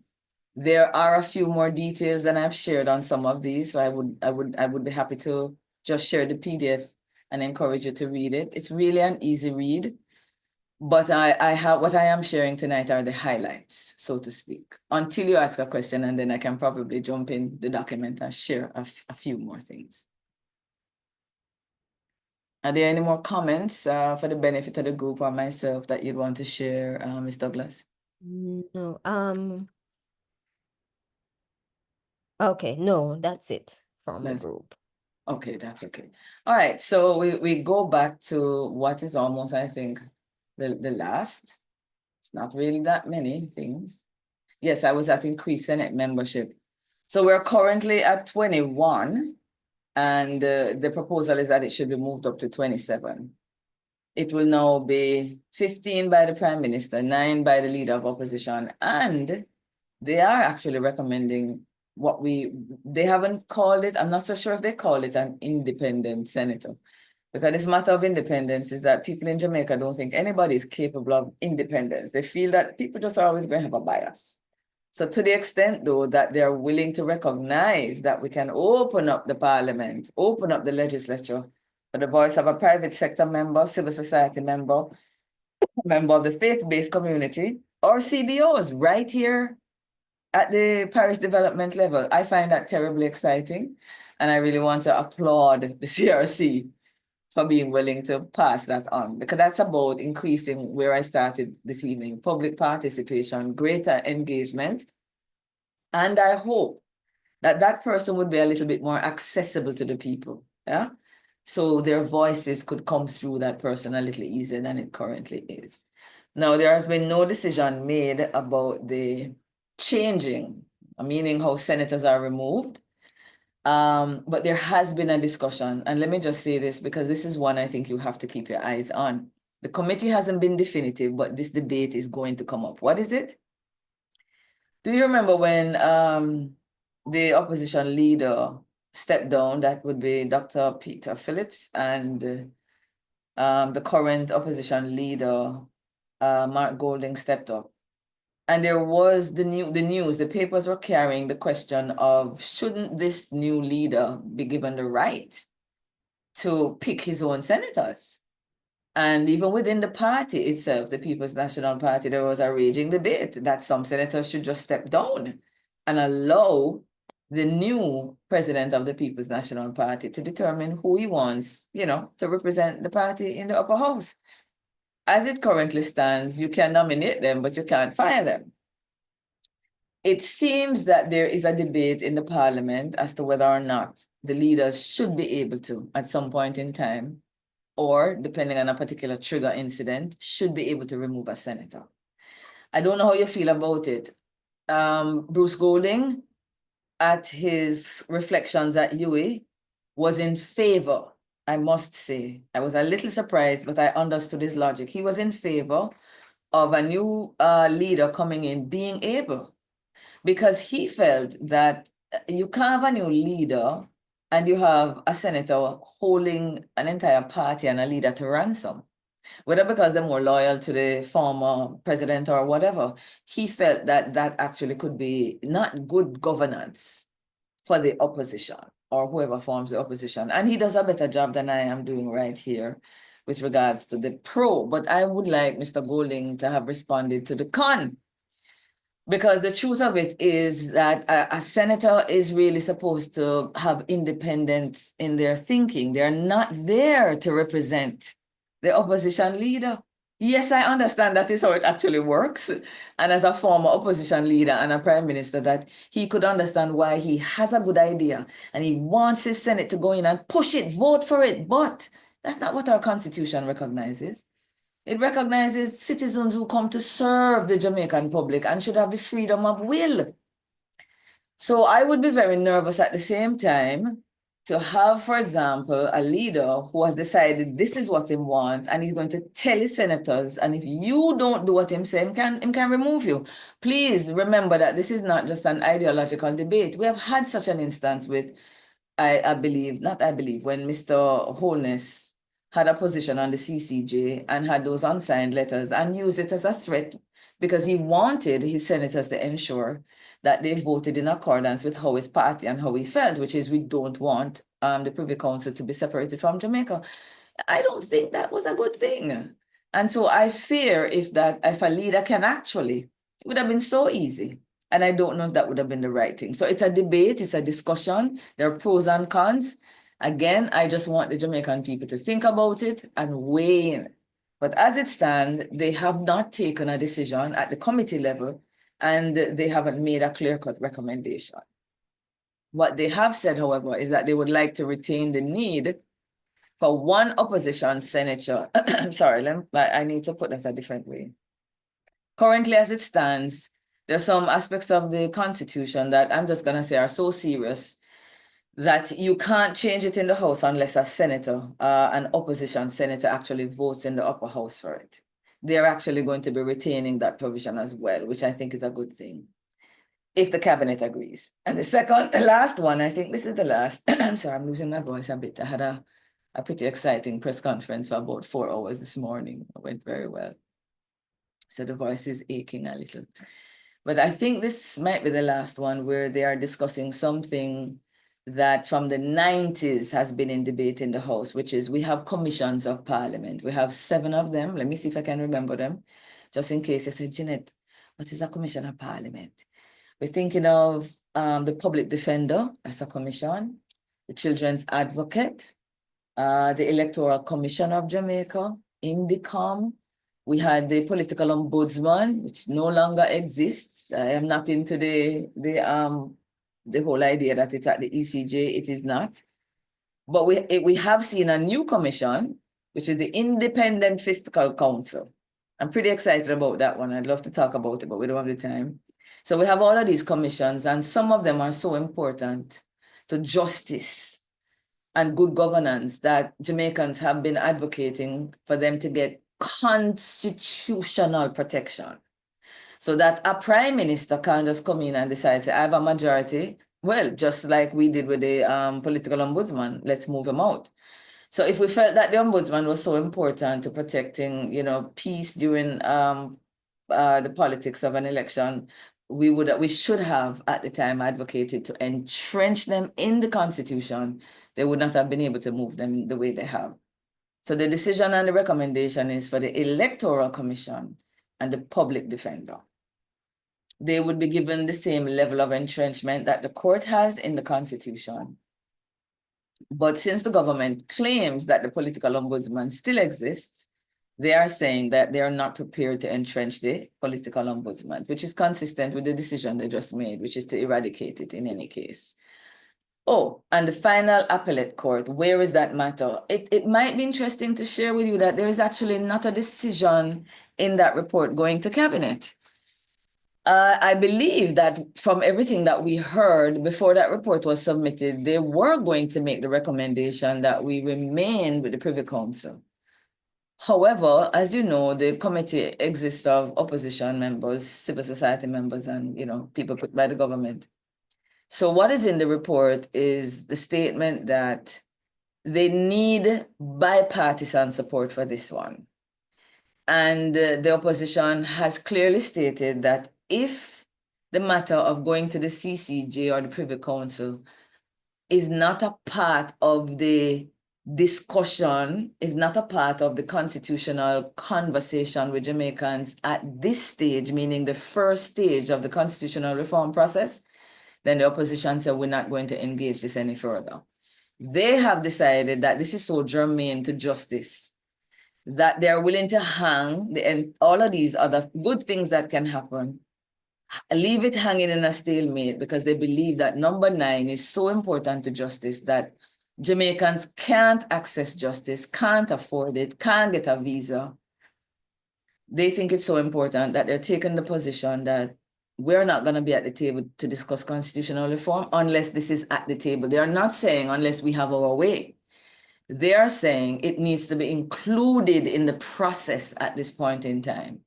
There are a few more details than I've shared on some of these. So I would be happy to just share the PDF and encourage you to read it. It's really an easy read. But I have what I am sharing tonight are the highlights, so to speak, until you ask a question, and then I can probably jump in the document and share a few more things. Are there any more comments for the benefit of the group or myself that you'd want to share, Ms. Douglas? No. Okay, no, that's it from the That's group. okay, that's okay. All right, so we go back to what is almost, I think, the last. It's not really that many things. Yes, I was at increased Senate membership. So we're currently at 21, and the proposal is that it should be moved up to 27. It will now be 15 by the Prime Minister, 9 by the Leader of Opposition, and they are actually recommending they haven't called it, I'm not so sure if they call it an independent senator. Because this matter of independence is that people in Jamaica don't think anybody is capable of independence. They feel that people just are always going to have a bias. So to the extent, though, that they're willing to recognize that we can open up the parliament, open up the legislature for the voice of a private sector member, civil society member, member of the faith-based community, or CBOs right here at the parish development level, I find that terribly exciting. And I really want to applaud the CRC for being willing to pass that on, because that's about increasing where I started this evening, public participation, greater engagement. And I hope that that person would be a little bit more accessible to the people. Yeah. So their voices could come through that person a little easier than it currently is. Now, there has been no decision made about the changing, meaning how senators are removed. But there has been a discussion, and let me just say this because this is one I think you have to keep your eyes on. The committee hasn't been definitive, but this debate is going to come up. What is it? Do you remember when the opposition leader stepped down? That would be Dr. Peter Phillips, and the current opposition leader, Mark Golding, stepped up. And there was the news, the papers were carrying the question of, shouldn't this new leader be given the right to pick his own senators? And even within the party itself, the People's National Party, there was a raging debate that some senators should just step down and allow the new president of the People's National Party to determine who he wants, to represent the party in the upper house. As it currently stands, you can nominate them, but you can't fire them. It seems that there is a debate in the parliament as to whether or not the leaders should be able to, at some point in time, or depending on a particular trigger incident, should be able to remove a senator. I don't know how you feel about it. Bruce Golding, at his reflections at UA, was in favor, I must say. I was a little surprised, but I understood his logic. He was in favor of a new leader coming in being able, because he felt that you can't have a new leader and you have a senator holding an entire party and a leader to ransom, whether because they're more loyal to the former president or whatever. He felt that that actually could be not good governance for the opposition or whoever forms the opposition. And he does a better job than I am doing right here with regards to the pro. But I would like Mr. Golding to have responded to the con. Because the truth of it is that a senator is really supposed to have independence in their thinking. They're not there to represent the opposition leader. Yes, I understand that is how it actually works. And as a former opposition leader and a prime minister, that he could understand why he has a good idea and he wants his Senate to go in and push it, vote for it. But that's not what our constitution recognizes. It recognizes citizens who come to serve the Jamaican public and should have the freedom of will. So I would be very nervous at the same time to have, for example, a leader who has decided this is what he wants and he's going to tell his senators, and if you don't do what him say, him can remove you. Please remember that this is not just an ideological debate. We have had such an instance with, I believe, when Mr. Holness had a position on the CCJ and had those unsigned letters and used it as a threat because he wanted his senators to ensure that they voted in accordance with how his party and how he felt, which is we don't want the Privy Council to be separated from Jamaica. I don't think that was a good thing. And so I fear if a leader can actually, it would have been so easy. And I don't know if that would have been the right thing. So it's a debate, it's a discussion. There are pros and cons. Again, I just want the Jamaican people to think about it and weigh in. But as it stands, they have not taken a decision at the committee level and they haven't made a clear-cut recommendation. What they have said, however, is that they would like to retain the need for one opposition senator. I'm sorry, I need to put that a different way. Currently, as it stands, there are some aspects of the Constitution that I'm just going to say are so serious that you can't change it in the House unless a senator, an opposition senator, actually votes in the upper house for it. They're actually going to be retaining that provision as well, which I think is a good thing, if the cabinet agrees. And the last one, I think this is the last. I'm sorry, I'm losing my voice a bit. I had a pretty exciting press conference for about 4 hours this morning. It went very well. So the voice is aching a little. But I think this might be the last one where they are discussing something that from the 90s has been in debate in the House, which is we have commissions of parliament. We have 7 of them. Let me see if I can remember them, just in case you said, Jeanette, what is a commission of parliament? We're thinking of the public defender as a commission, the children's advocate, the Electoral Commission of Jamaica, INDICOM. We had the political ombudsman, which no longer exists. I am not into the whole idea that it's at the ECJ. It is not. But we have seen a new commission, which is the Independent Fiscal Council. I'm pretty excited about that one. I'd love to talk about it, but we don't have the time. So we have all of these commissions, and some of them are so important to justice and good governance that Jamaicans have been advocating for them to get constitutional protection. So that a prime minister can't just come in and decide, say, I have a majority. Well, just like we did with the political ombudsman, let's move him out. So if we felt that the ombudsman was so important to protecting, peace during the politics of an election, we should have at the time advocated to entrench them in the Constitution. They would not have been able to move them the way they have. So the decision and the recommendation is for the Electoral Commission and the public defender. They would be given the same level of entrenchment that the court has in the Constitution. But since the government claims that the political ombudsman still exists, they are saying that they are not prepared to entrench the political ombudsman, which is consistent with the decision they just made, which is to eradicate it in any case. Oh, and the final appellate court, where is that matter? It might be interesting to share with you that there is actually not a decision in that report going to cabinet. I believe that from everything that we heard before that report was submitted, they were going to make the recommendation that we remain with the Privy Council. However, as you know, the committee exists of opposition members, civil society members, and people put by the government. So what is in the report is the statement that they need bipartisan support for this one. And the opposition has clearly stated that if the matter of going to the CCJ or the Privy Council is not a part of the discussion, if not a part of the constitutional conversation with Jamaicans at this stage, meaning the first stage of the constitutional reform process, then the opposition said, we're not going to engage this any further. They have decided that this is so germane to justice that they're willing to hang and all of these other good things that can happen, leave it hanging in a stalemate because they believe that number 9 is so important to justice that Jamaicans can't access justice, can't afford it, can't get a visa. They think it's so important that they're taking the position that we're not going to be at the table to discuss constitutional reform unless this is at the table. They are not saying unless we have our way. They are saying it needs to be included in the process at this point in time.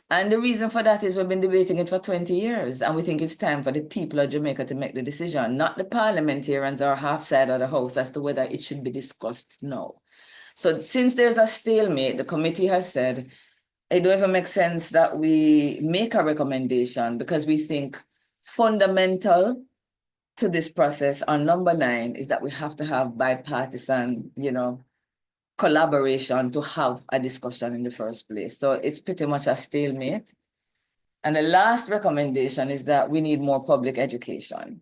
And the reason for that is we've been debating it for 20 years, and we think it's time for the people of Jamaica to make the decision, not the parliamentarians or half side of the house as to whether it should be discussed now. So since there's a stalemate, the committee has said, it don't even make sense that we make a recommendation because we think fundamental to this process on number 9 is that we have to have bipartisan, collaboration to have a discussion in the first place. So it's pretty much a stalemate. And the last recommendation is that we need more public education,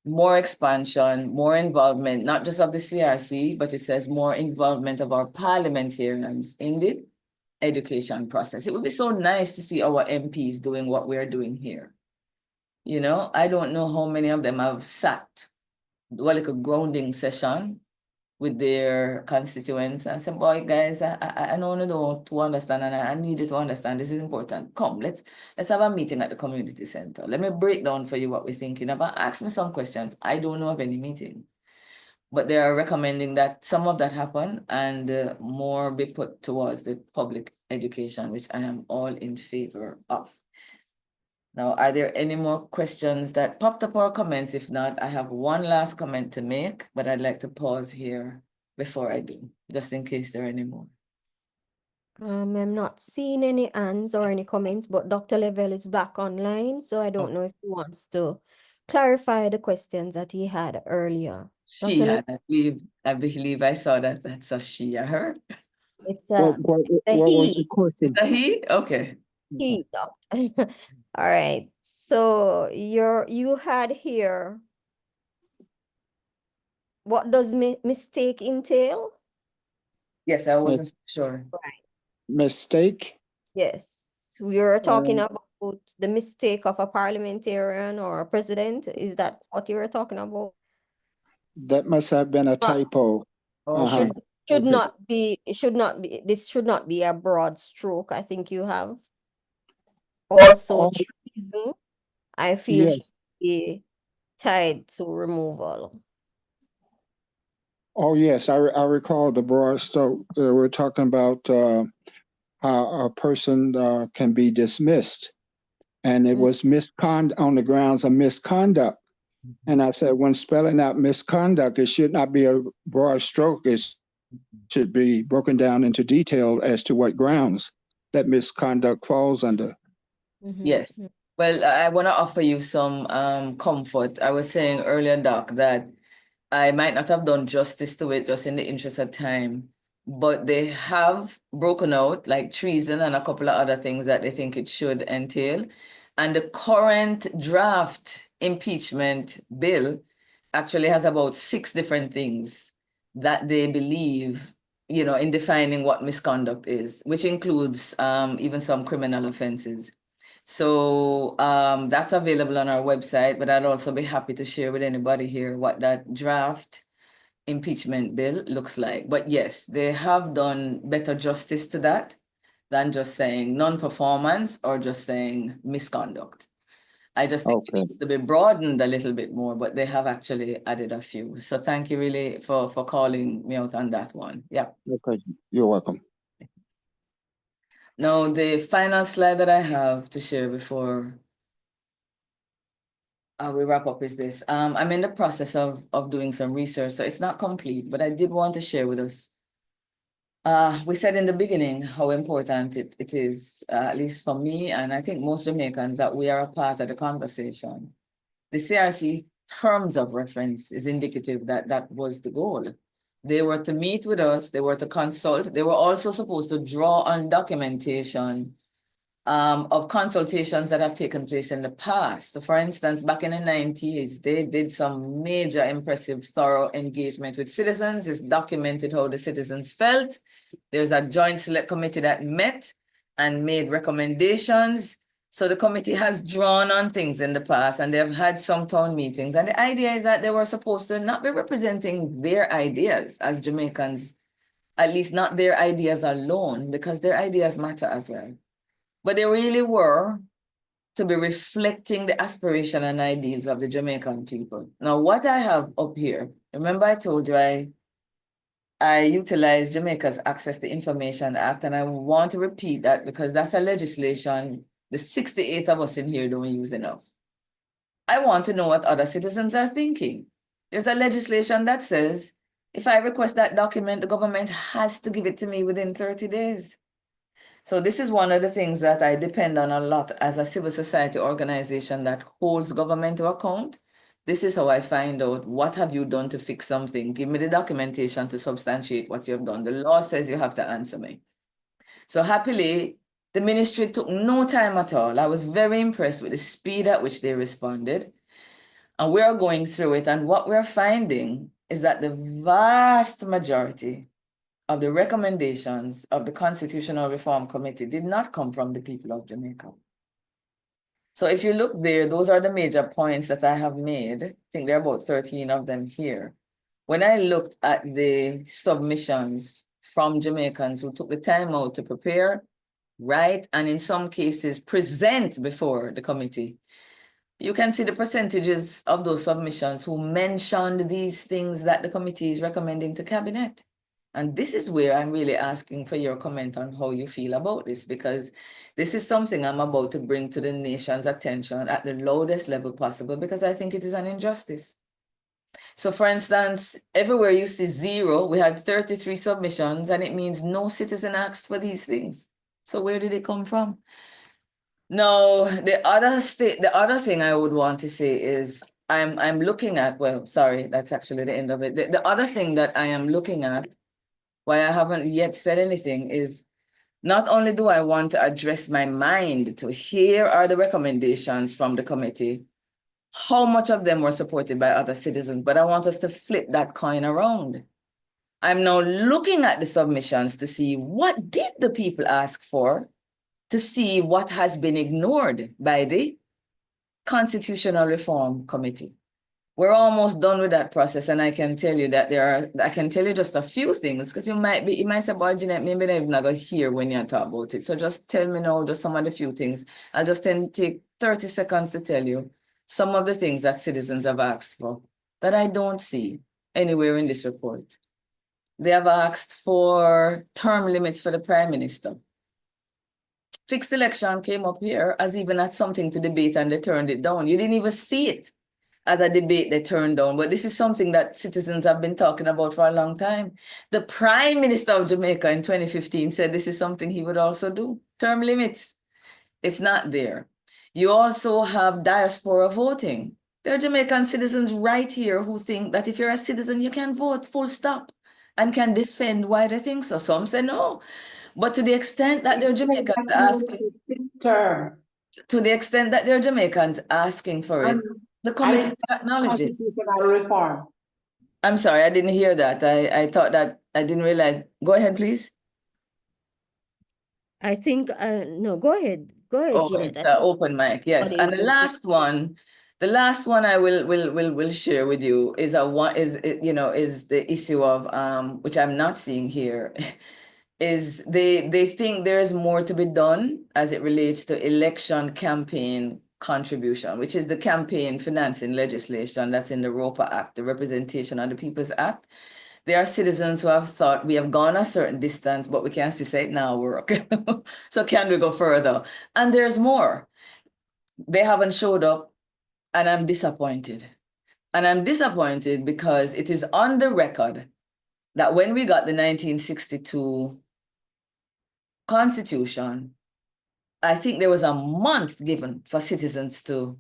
more expansion, more involvement, not just of the CRC, but it says more involvement of our parliamentarians in the education process. It would be so nice to see our MPs doing what we're doing here. I don't know how many of them have sat do a little grounding session with their constituents and say, boy, guys, I know you don't to understand, and I need you to understand this is important. Come, let's have a meeting at the community center. Let me break down for you what we're thinking about. Ask me some questions. I don't know of any meeting. But they are recommending that some of that happen and more be put towards the public education, which I am all in favor of. Now, are there any more questions that popped up or comments? If not, I have one last comment to make, but I'd like to pause here before I do, just in case there are any more. I'm not seeing any hands or any comments, but Dr. Level is back online, so I don't know if he wants to clarify the questions that he had earlier. She Dr. had, I believe I saw that. That's a she, I heard. It's What a was the he. question? Is that he? Okay. He, doctor. All right. So you had here, what does mistake entail? Yes, I wasn't sure. Mistake? Yes, we were talking Uh, about the mistake of a parliamentarian or a president. Is that what you were talking about? That must have been a typo. Okay. Should not be, it should not be, this should not be a broad stroke. I think you have. Also, Oh, treason, I feel should yes. be tied to removal. Oh, yes. I recall the broad stroke. We're talking about how a person can be dismissed. And it was misconduct on the grounds of misconduct. And I said, when spelling out misconduct, it should not be a broad stroke. It should be broken down into detail as to what grounds that misconduct falls under. Yes. Well, I want to offer you some comfort. I was saying earlier, Doc, that I might not have done justice to it just in the interest of time, but they have broken out like treason and a couple of other things that they think it should entail. And the current draft impeachment bill actually has about 6 different things that they believe, in defining what misconduct is, which includes even some criminal offenses. So that's available on our website, but I'd also be happy to share with anybody here what that draft impeachment bill looks like. But yes, they have done better justice to that than just saying non-performance or just saying misconduct. I just think it needs to be broadened a little bit more, but they have actually added a few. So thank you really for calling me out on that one. Yeah. Okay, you're welcome. Now, the final slide that I have to share before we wrap up is this. I'm in the process of doing some research, so it's not complete, but I did want to share with us. We said in the beginning how important it is, at least for me, and I think most Jamaicans, that we are a part of the conversation. The CRC terms of reference is indicative that that was the goal. They were to meet with us, they were to consult, they were also supposed to draw on documentation of consultations that have taken place in the past. So for instance, back in the 90s, they did some major, impressive, thorough engagement with citizens. It's documented how the citizens felt. There's a joint select committee that met and made recommendations. So the committee has drawn on things in the past and they've had some town meetings. And the idea is that they were supposed to not be representing their ideas as Jamaicans, at least not their ideas alone, because their ideas matter as well. But they really were to be reflecting the aspiration and ideals of the Jamaican people. Now, what I have up here, remember I told you I utilize Jamaica's Access to Information Act, and I want to repeat that because that's a legislation the 68 of us in here don't use enough. I want to know what other citizens are thinking. There's a legislation that says, if I request that document, the government has to give it to me within 30 days. So this is one of the things that I depend on a lot as a civil society organization that holds government to account. This is how I find out, what have you done to fix something? Give me the documentation to substantiate what you have done. The law says you have to answer me. So happily, the ministry took no time at all. I was very impressed with the speed at which they responded. And we are going through it. And what we're finding is that the vast majority of the recommendations of the Constitutional Reform Committee did not come from the people of Jamaica. So So if you look there, those are the major points that I have made. I think there are about 13 of them here. When I looked at the submissions from Jamaicans who took the time out to prepare, write, and in some cases present before the committee, you can see the percentages of those submissions who mentioned these things that the committee is recommending to cabinet. And this is where I'm really asking for your comment on how you feel about this, because this is something I'm about to bring to the nation's attention at the lowest level possible, because I think it is an injustice. So for instance, everywhere you see 0, we had 33 submissions, and it means no citizen asked for these things. So where did it come from? No, the other thing I would want to say is I'm looking at, well, sorry, that's actually the end of it. The other thing that I am looking at, why I haven't yet said anything, is not only do I want to address my mind to here are the recommendations from the committee, how much of them were supported by other citizens, but I want us to flip that coin around. I'm now looking at the submissions to see what did the people ask for, to see what has been ignored by the Constitutional Reform Committee. We're almost done with that process, and I can tell you that I can tell you just a few things, because you might say, boy, Jeanette, maybe they're not going to hear when you talk about it. So just tell me now just some of the few things. I'll just take 30 seconds to tell you some of the things that citizens have asked for that I don't see anywhere in this report. They have asked for term limits for the Prime Minister. Fixed election came up here as even as something to debate, and they turned it down. You didn't even see it as a debate they turned down, but this is something that citizens have been talking about for a long time. The Prime Minister of Jamaica in 2015 said this is something he would also do. Term limits, it's not there. You also have diaspora voting. There are Jamaican citizens right here who think that if you're a citizen, you can vote, full stop, and can defend why they think so. Some say no. But to the extent that there are Jamaicans asking, term. to the extent that there are Jamaicans asking for it, the committee acknowledge it. Constitutional reform. I'm sorry, I didn't hear that. I thought that, I didn't realize. Go ahead, please. I think, no, go ahead, Oh, Jeanette. it's an open mic, yes. Somebody And the last one I will share with you is is the issue of which I'm not seeing here. Is they think there is more to be done as it relates to election campaign contribution, which is the campaign financing legislation that's in the ROPA Act, the Representation of the People's Act. There are citizens who have thought we have gone a certain distance, but we can still say it now work. So can we go further? And there's more. They haven't showed up, and I'm disappointed. And I'm disappointed because it is on the record that when we got the 1962 Constitution, I think there was a month given for citizens to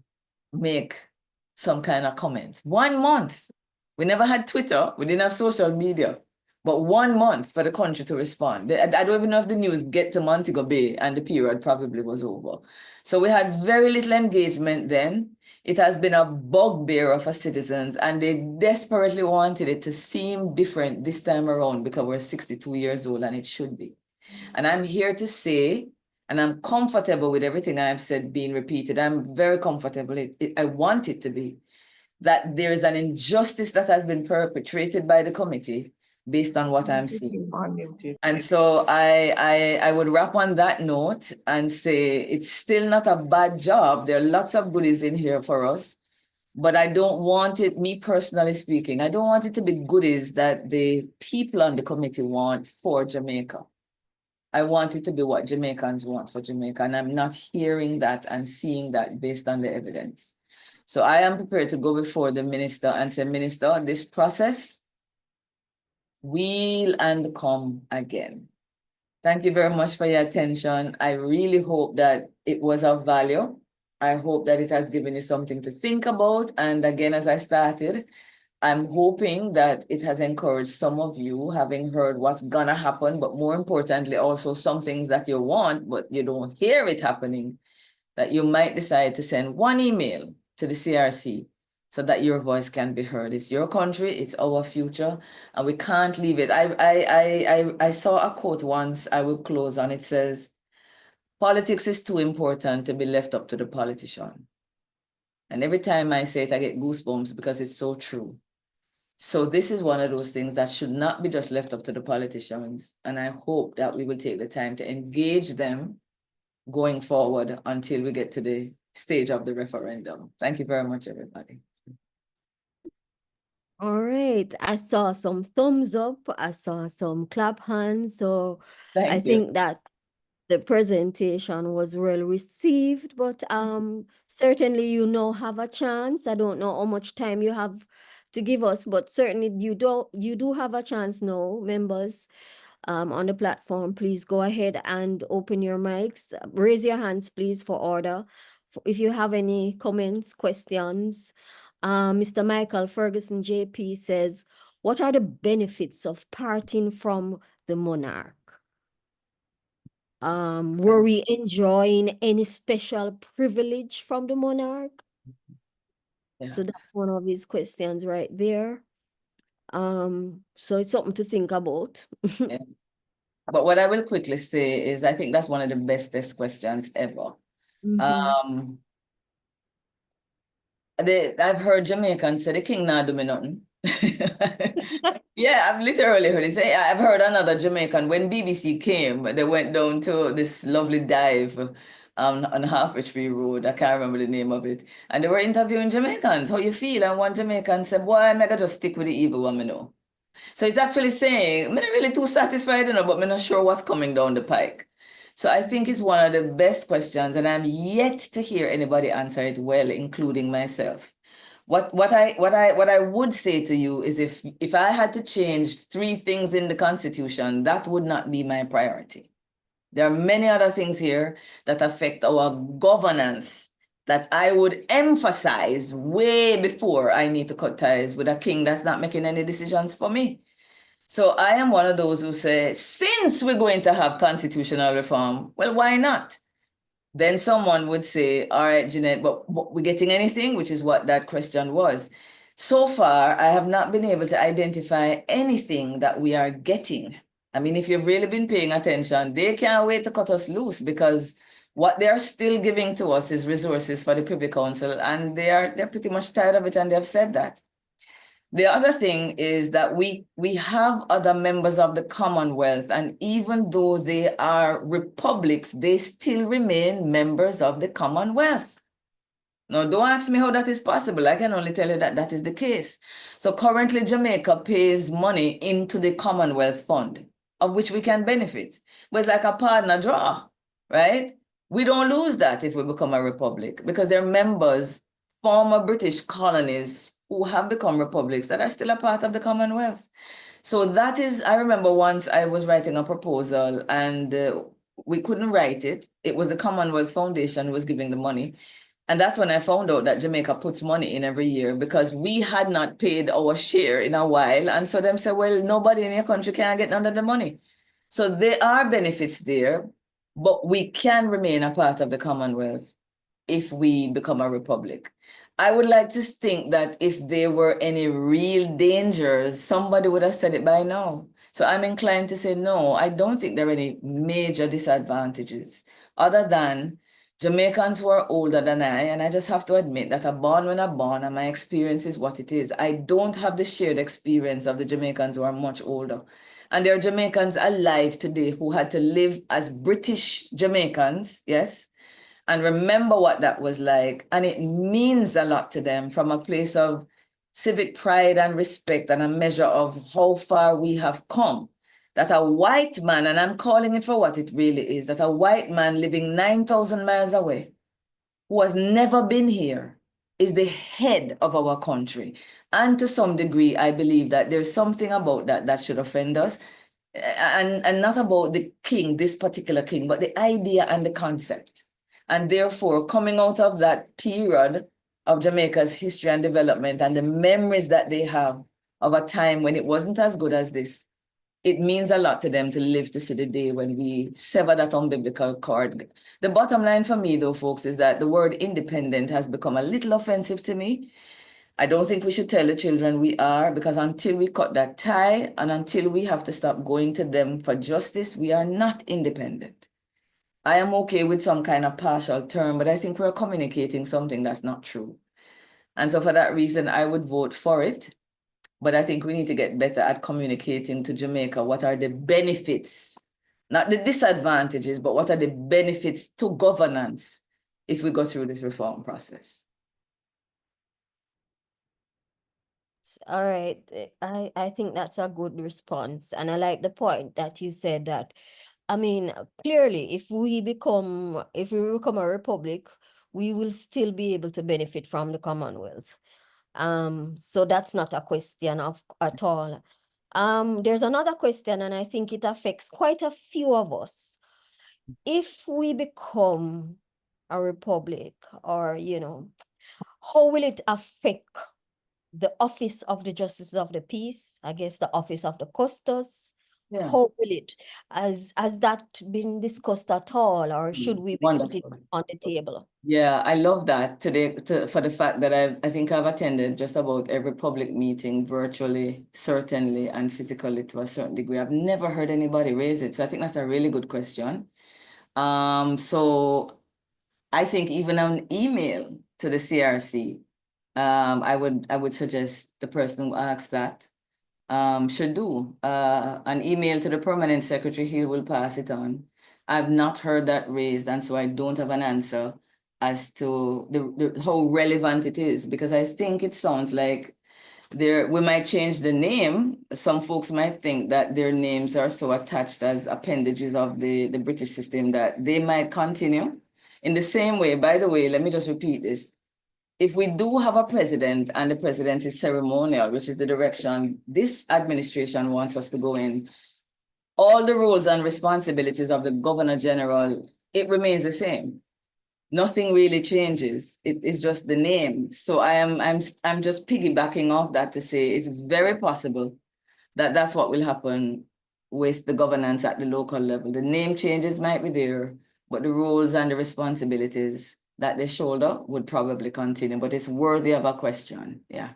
make some kind of comments. 1 month. We never had Twitter. We didn't have social media. But 1 month for the country to respond. I don't even know if the news get to Montego Bay, and the period probably was over. So we had very little engagement then. It has been a bugbear for citizens, and they desperately wanted it to seem different this time around because we're 62 years old and it should be. And I'm here to say, and I'm comfortable with everything I've said being repeated. I'm very comfortable. I want it to be that there is an injustice that has been perpetrated by the committee based on what I'm seeing. And so I would wrap on that note and say it's still not a bad job. There are lots of goodies in here for us, but I don't want it, me personally speaking, I don't want it to be goodies that the people on the committee want for Jamaica. I want it to be what Jamaicans want for Jamaica, and I'm not hearing that and seeing that based on the evidence. So I am prepared to go before the minister and say, Minister, this process will and come again. Thank you very much for your attention. I really hope that it was of value. I hope that it has given you something to think about. And again, as I started, I'm hoping that it has encouraged some of you, having heard what's gonna happen, but more importantly, also some things that you want, but you don't hear it happening, that you might decide to send one email to the CRC so that your voice can be heard. It's your country, it's our future, and we can't leave it. I saw a quote once, I will close on, it says, Politics is too important to be left up to the politician. And every time I say it, I get goosebumps because it's so true. So this is one of those things that should not be just left up to the politicians. And I hope that we will take the time to engage them going forward until we get to the stage of the referendum. Thank you very much, everybody. All right. I saw some thumbs up. I saw some clap hands. So I Thank you. think that the presentation was well received, but certainly you now have a chance. I don't know how much time you have to give us, but certainly you do have a chance now, members on the platform. Please go ahead and open your mics. Raise your hands, please, for order. If you have any comments, questions. Mr. Michael Ferguson JP says, what are the benefits of parting from the monarch? Were we enjoying any special privilege from the monarch? Yeah. So that's one of his questions right there. So it's something to think about. Yeah. But what I will quickly say is I think that's one of the bestest questions ever. Mhm. I've heard Jamaicans say the king not do me nothing. Yeah, I've literally heard it say. I've heard another Jamaican when BBC came, they went down to this lovely dive on Half Tree Road. I can't remember the name of it. And they were interviewing Jamaicans. How you feel? And one Jamaican said, boy, I'm gonna just stick with the evil one, know. So it's actually saying, I'm not really too satisfied, but I'm not sure what's coming down the pike. So I think it's one of the best questions, and I'm yet to hear anybody answer it well, including myself. What I would say to you is if I had to change 3 things in the Constitution, that would not be my priority. There are many other things here that affect our governance that I would emphasize way before I need to cut ties with a king that's not making any decisions for me. So I am one of those who say, since we're going to have constitutional reform, well, why not? Then someone would say, all right, Jeanette, but we're getting anything, which is what that question was. So far, I have not been able to identify anything that we are getting. I mean, if you've really been paying attention, they can't wait to cut us loose because what they're still giving to us is resources for the Privy Council, and they're pretty much tired of it, and they've said that. The other thing is that we have other members of the Commonwealth, and even though they are republics, they still remain members of the Commonwealth. Now, don't ask me how that is possible. I can only tell you that that is the case. So currently, Jamaica pays money into the Commonwealth Fund, of which we can benefit. But it's like a partner draw, right? We don't lose that if we become a republic because they're members, former British colonies who have become republics that are still a part of the Commonwealth. So that is, I remember once I was writing a proposal and we couldn't write it. It was the Commonwealth Foundation who was giving the money. And that's when I found out that Jamaica puts money in every year because we had not paid our share in a while. And so them say, well, nobody in your country can get none of the money. So there are benefits there, but we can remain a part of the Commonwealth if we become a republic. I would like to think that if there were any real dangers, somebody would have said it by now. So I'm inclined to say, no, I don't think there are any major disadvantages other than Jamaicans who are older than I, and I just have to admit that I'm born when I'm born and my experience is what it is. I don't have the shared experience of the Jamaicans who are much older. And there are Jamaicans alive today who had to live as British Jamaicans, yes, and remember what that was like. And it means a lot to them from a place of civic pride and respect and a measure of how far we have come. That a white man, and I'm calling it for what it really is, that a white man living 9,000 miles away, who has never been here, is the head of our country. And to some degree, I believe that there's something about that that should offend us. And not about the king, this particular king, but the idea and the concept. And therefore, coming out of that period of Jamaica's history and development and the memories that they have of a time when it wasn't as good as this, it means a lot to them to live to see the day when we sever that umbilical cord. The bottom line for me, though, folks, is that the word independent has become a little offensive to me. I don't think we should tell the children we are, because until we cut that tie and until we have to stop going to them for justice, we are not independent. I am okay with some kind of partial term, but I think we're communicating something that's not true. And so for that reason, I would vote for it. But I think we need to get better at communicating to Jamaica what are the benefits, not the disadvantages, but what are the benefits to governance if we go through this reform process. All right, I think that's a good response, and I like the point that you said that, I mean, clearly, if we become a republic, we will still be able to benefit from the Commonwealth. So that's not a question of at all. There's another question, and I think it affects quite a few of us. If we become a republic, or how will it affect the office of the Justices of the Peace, I guess the office of the Custos? Yeah. How will it, has that been discussed at all, or should we be putting it Wonderful. on the table? Yeah, I love that today for the fact that I think I've attended just about every public meeting virtually, certainly, and physically to a certain degree. I've never heard anybody raise it. So I think that's a really good question. So I think even an email to the CRC, I would suggest the person who asked that should do an email to the permanent secretary. He will pass it on. I've not heard that raised, and so I don't have an answer as to how relevant it is, because I think it sounds like we might change the name. Some folks might think that their names are so attached as appendages of the British system that they might continue. In the same way, by the way, let me just repeat this. If we do have a president and the president is ceremonial, which is the direction this administration wants us to go in, all the roles and responsibilities of the governor general, it remains the same. Nothing really changes. It is just the name. So I'm just piggybacking off that to say it's very possible that that's what will happen with the governance at the local level. The name changes might be there, but the roles and the responsibilities that they shoulder would probably continue, but it's worthy of a question. Yeah.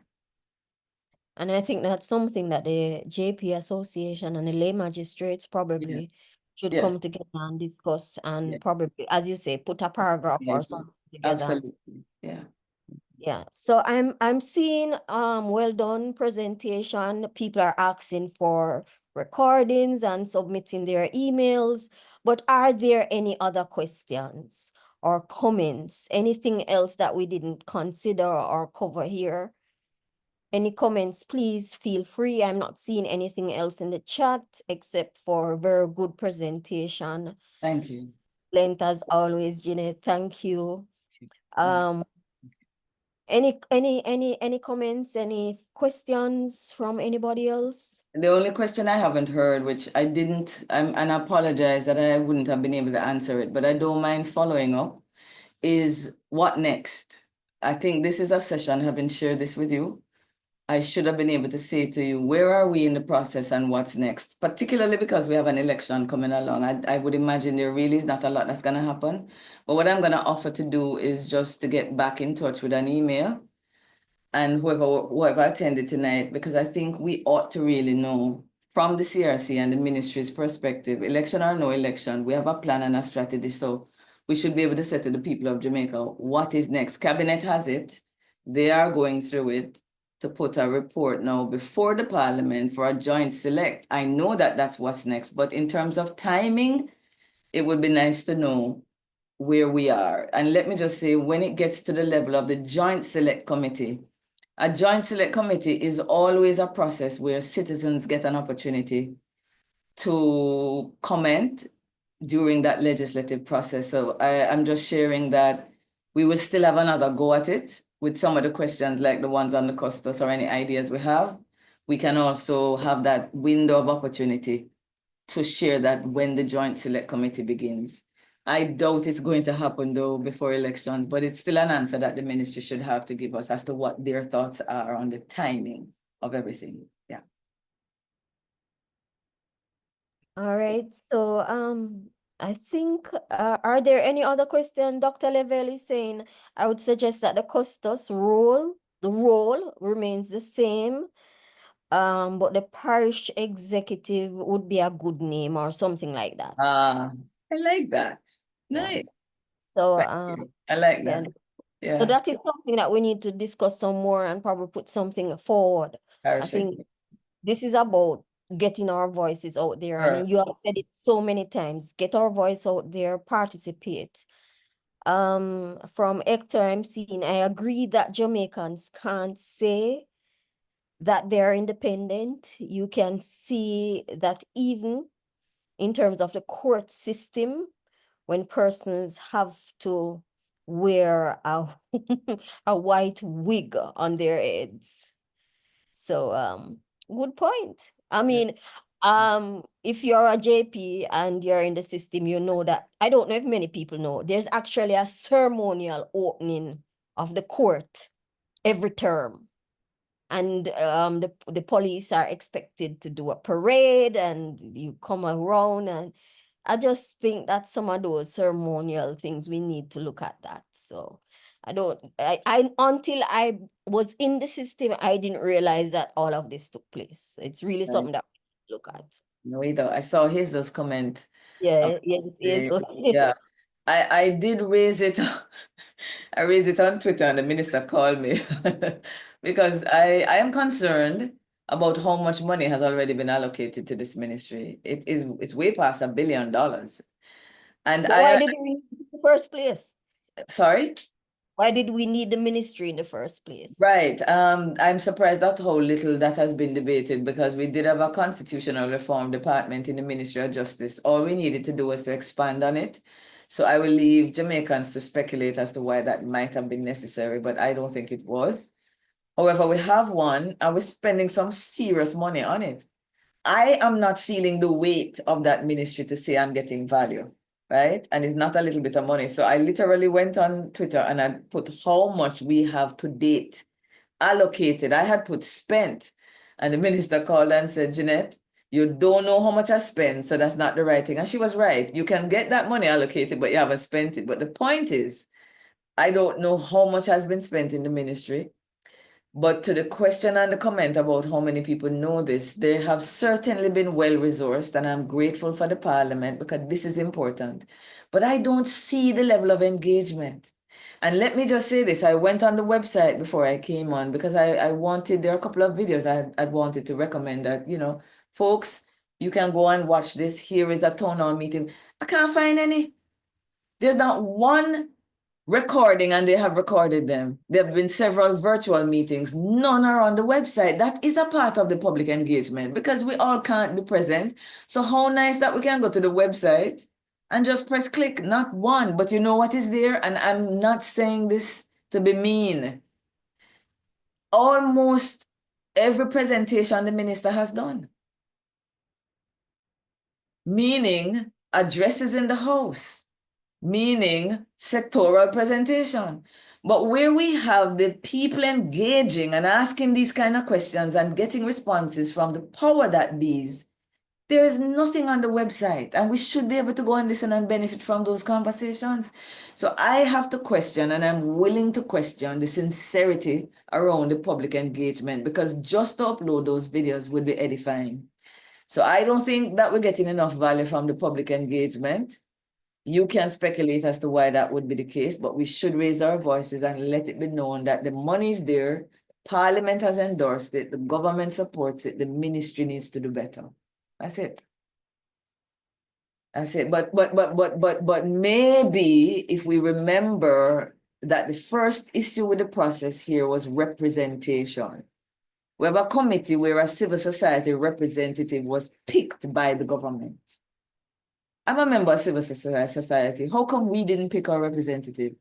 And I think that's something that the JP Association and the lay magistrates probably should Yeah. come together and discuss, and Yes. probably, as you say, put a paragraph Yeah. or something together. Absolutely. Yeah. Yeah. So I'm seeing well done presentation. People are asking for recordings and submitting their emails. But are there any other questions or comments? Anything else that we didn't consider or cover here? Any comments, please feel free. I'm not seeing anything else in the chat except for very good presentation. Thank you. Length as always, Jeanette. Thank you. Yeah. Any comments, any questions from anybody else? The only question I haven't heard, which I didn't, and I apologize that I wouldn't have been able to answer it, but I don't mind following up, is what next? I think this is a session, having shared this with you, I should have been able to say to you, where are we in the process and what's next? Particularly because we have an election coming along. I would imagine there really is not a lot that's going to happen. But what I'm going to offer to do is just to get back in touch with an email and whoever attended tonight, because I think we ought to really know from the CRC and the ministry's perspective, election or no election, we have a plan and a strategy. So we should be able to say to the people of Jamaica, what is next? Cabinet has it. They are going through it to put a report now before the parliament for a joint select. I know that that's what's next, but in terms of timing, it would be nice to know where we are. And let me just say, when it gets to the level of the joint select committee, a joint select committee is always a process where citizens get an opportunity to comment during that legislative process. So I'm just sharing that we will still have another go at it with some of the questions like the ones on the custos or any ideas we have. We can also have that window of opportunity to share that when the joint select committee begins. I doubt it's going to happen though before elections, but it's still an answer that the ministry should have to give us as to what their thoughts are on the timing of everything. Yeah. All right. So I think are there any other questions? Dr. Level is saying I would suggest that the custos the role remains the same. But the parish executive would be a good name or something like that. I like that. Nice. So Thank you. I like yeah. that. So Yeah. that is something that we need to discuss some more and probably put something forward. I Parish think secretary. this is about getting our voices out there. Sure. And you have said it so many times, get our voice out there, participate. From Hector, I'm seeing, I agree that Jamaicans can't say that they're independent. You can see that even in terms of the court system, when persons have to wear a, a white wig on their heads. So, good point. I mean, if you're a JP and you're in the system, you know that, I don't know if many people know, there's actually a ceremonial opening of the court every term. And the police are expected to do a parade and you come around, and I just think that some of those ceremonial things we need to look at that. So I until I was in the system, I didn't realize that all of this took place. It's really Right. something that we look at. No, either. I saw his comment. Yeah, yes, yes. Yeah. I did raise it. I raised it on Twitter and the minister called me because I am concerned about how much money has already been allocated to this ministry. It's way past $1 billion. And But why did we in the first place? sorry? Why did we need the ministry in the first place? Right. I'm surprised at how little that has been debated because we did have a constitutional reform department in the Ministry of Justice. All we needed to do was to expand on it. So I will leave Jamaicans to speculate as to why that might have been necessary, but I don't think it was. However, we have one and we're spending some serious money on it. I am not feeling the weight of that ministry to say I'm getting value, right? And it's not a little bit of money. So I literally went on Twitter and I put how much we have to date allocated. I had put spent. And the minister called and said, Jeanette, you don't know how much I spent, so that's not the right thing. And she was right. You can get that money allocated, but you haven't spent it. But the point is, I don't know how much has been spent in the ministry. But to the question and the comment about how many people know this, they have certainly been well-resourced, and I'm grateful for the parliament because this is important. But I don't see the level of engagement. And let me just say this, I went on the website before I came on because I wanted, there are a couple of videos I'd wanted to recommend that, folks, you can go and watch this. Here is a town hall meeting. I can't find any. There's not one recording, and they have recorded them. There have been several virtual meetings. None are on the website. That is a part of the public engagement because we all can't be present. So how nice that we can go to the website and just press click, not one, but you know what is there? And I'm not saying this to be mean. Almost every presentation the minister has done. Meaning addresses in the House. Meaning sectoral presentation. But where we have the people engaging and asking these kind of questions and getting responses from the power that these, there is nothing on the website, and we should be able to go and listen and benefit from those conversations. So I have to question, and I'm willing to question the sincerity around the public engagement, because just to upload those videos would be edifying. So I don't think that we're getting enough value from the public engagement. You can speculate as to why that would be the case, but we should raise our voices and let it be known that the money is there, Parliament has endorsed it, the government supports it, the ministry needs to do better. That's it. That's it. But maybe if we remember that the first issue with the process here was representation. We have a committee where a civil society representative was picked by the government. I'm a member of civil society. How come we didn't pick our representative?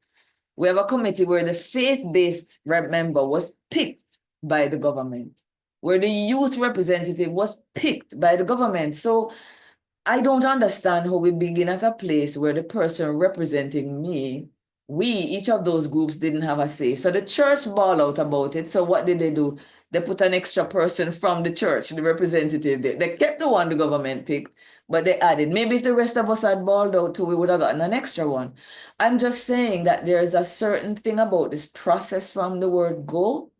We have a committee where the faith-based member was picked by the government, where the youth representative was picked by the government. So I don't understand how we begin at a place where the person representing me, each of those groups didn't have a say. So the church bawled out about it. So what did they do? They put an extra person from the church, the representative. They kept the one the government picked, but they added. Maybe if the rest of us had bawled out too, we would have gotten an extra one. I'm just saying that there's a certain thing about this process from the word go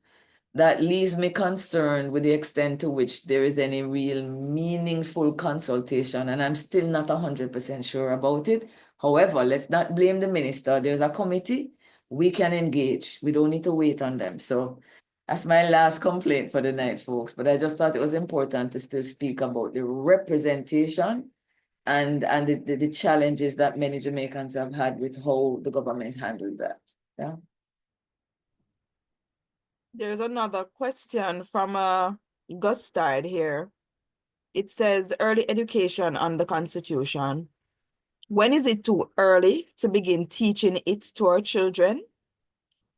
that leaves me concerned with the extent to which there is any real meaningful consultation. And I'm still not 100% sure about it. However, let's not blame the minister. There's a committee. We can engage. We don't need to wait on them. So that's my last complaint for the night, folks. But I just thought it was important to still speak about the representation and the challenges that many Jamaicans have had with how the government handled that. Yeah. There's another question from Gustard here. It says early education on the Constitution. When is it too early to begin teaching it to our children?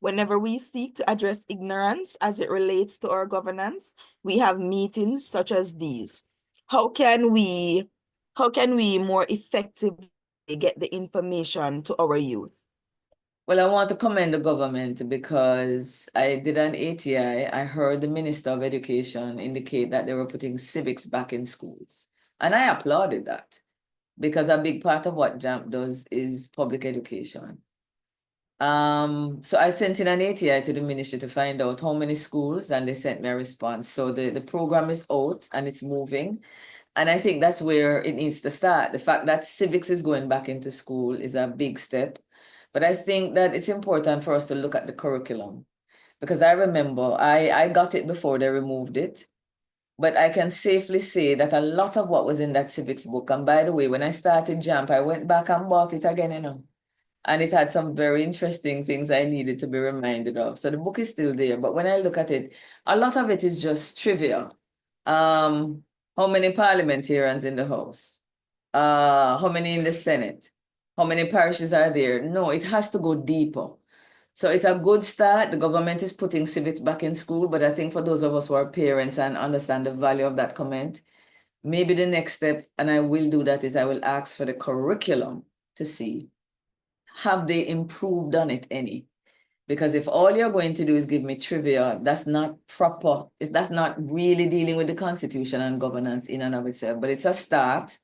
Whenever we seek to address ignorance as it relates to our governance, we have meetings such as these. How can we more effectively get the information to our youth? Well, I want to commend the government because I did an ATI. I heard the Minister of Education indicate that they were putting civics back in schools. And I applauded that because a big part of what JAMP does is public education. So I sent in an ATI to the ministry to find out how many schools, and they sent me a response. So the program is out and it's moving. And I think that's where it needs to start. The fact that civics is going back into school is a big step. But I think that it's important for us to look at the curriculum, because I remember I got it before they removed it. But I can safely say that a lot of what was in that civics book, and by the way, when I started JAMP, I went back and bought it again, and it had some very interesting things I needed to be reminded of. So the book is still there, but when I look at it, a lot of it is just trivia. How many parliamentarians in the House? How many in the Senate? How many parishes are there? No, it has to go deeper. So it's a good start. The government is putting civics back in school, but I think for those of us who are parents and understand the value of that comment, maybe the next step, and I will do that, is I will ask for the curriculum to see, have they improved on it any? Because if all you're going to do is give me trivia, that's not proper. That's not really dealing with the Constitution and governance in and of itself, but it's a start.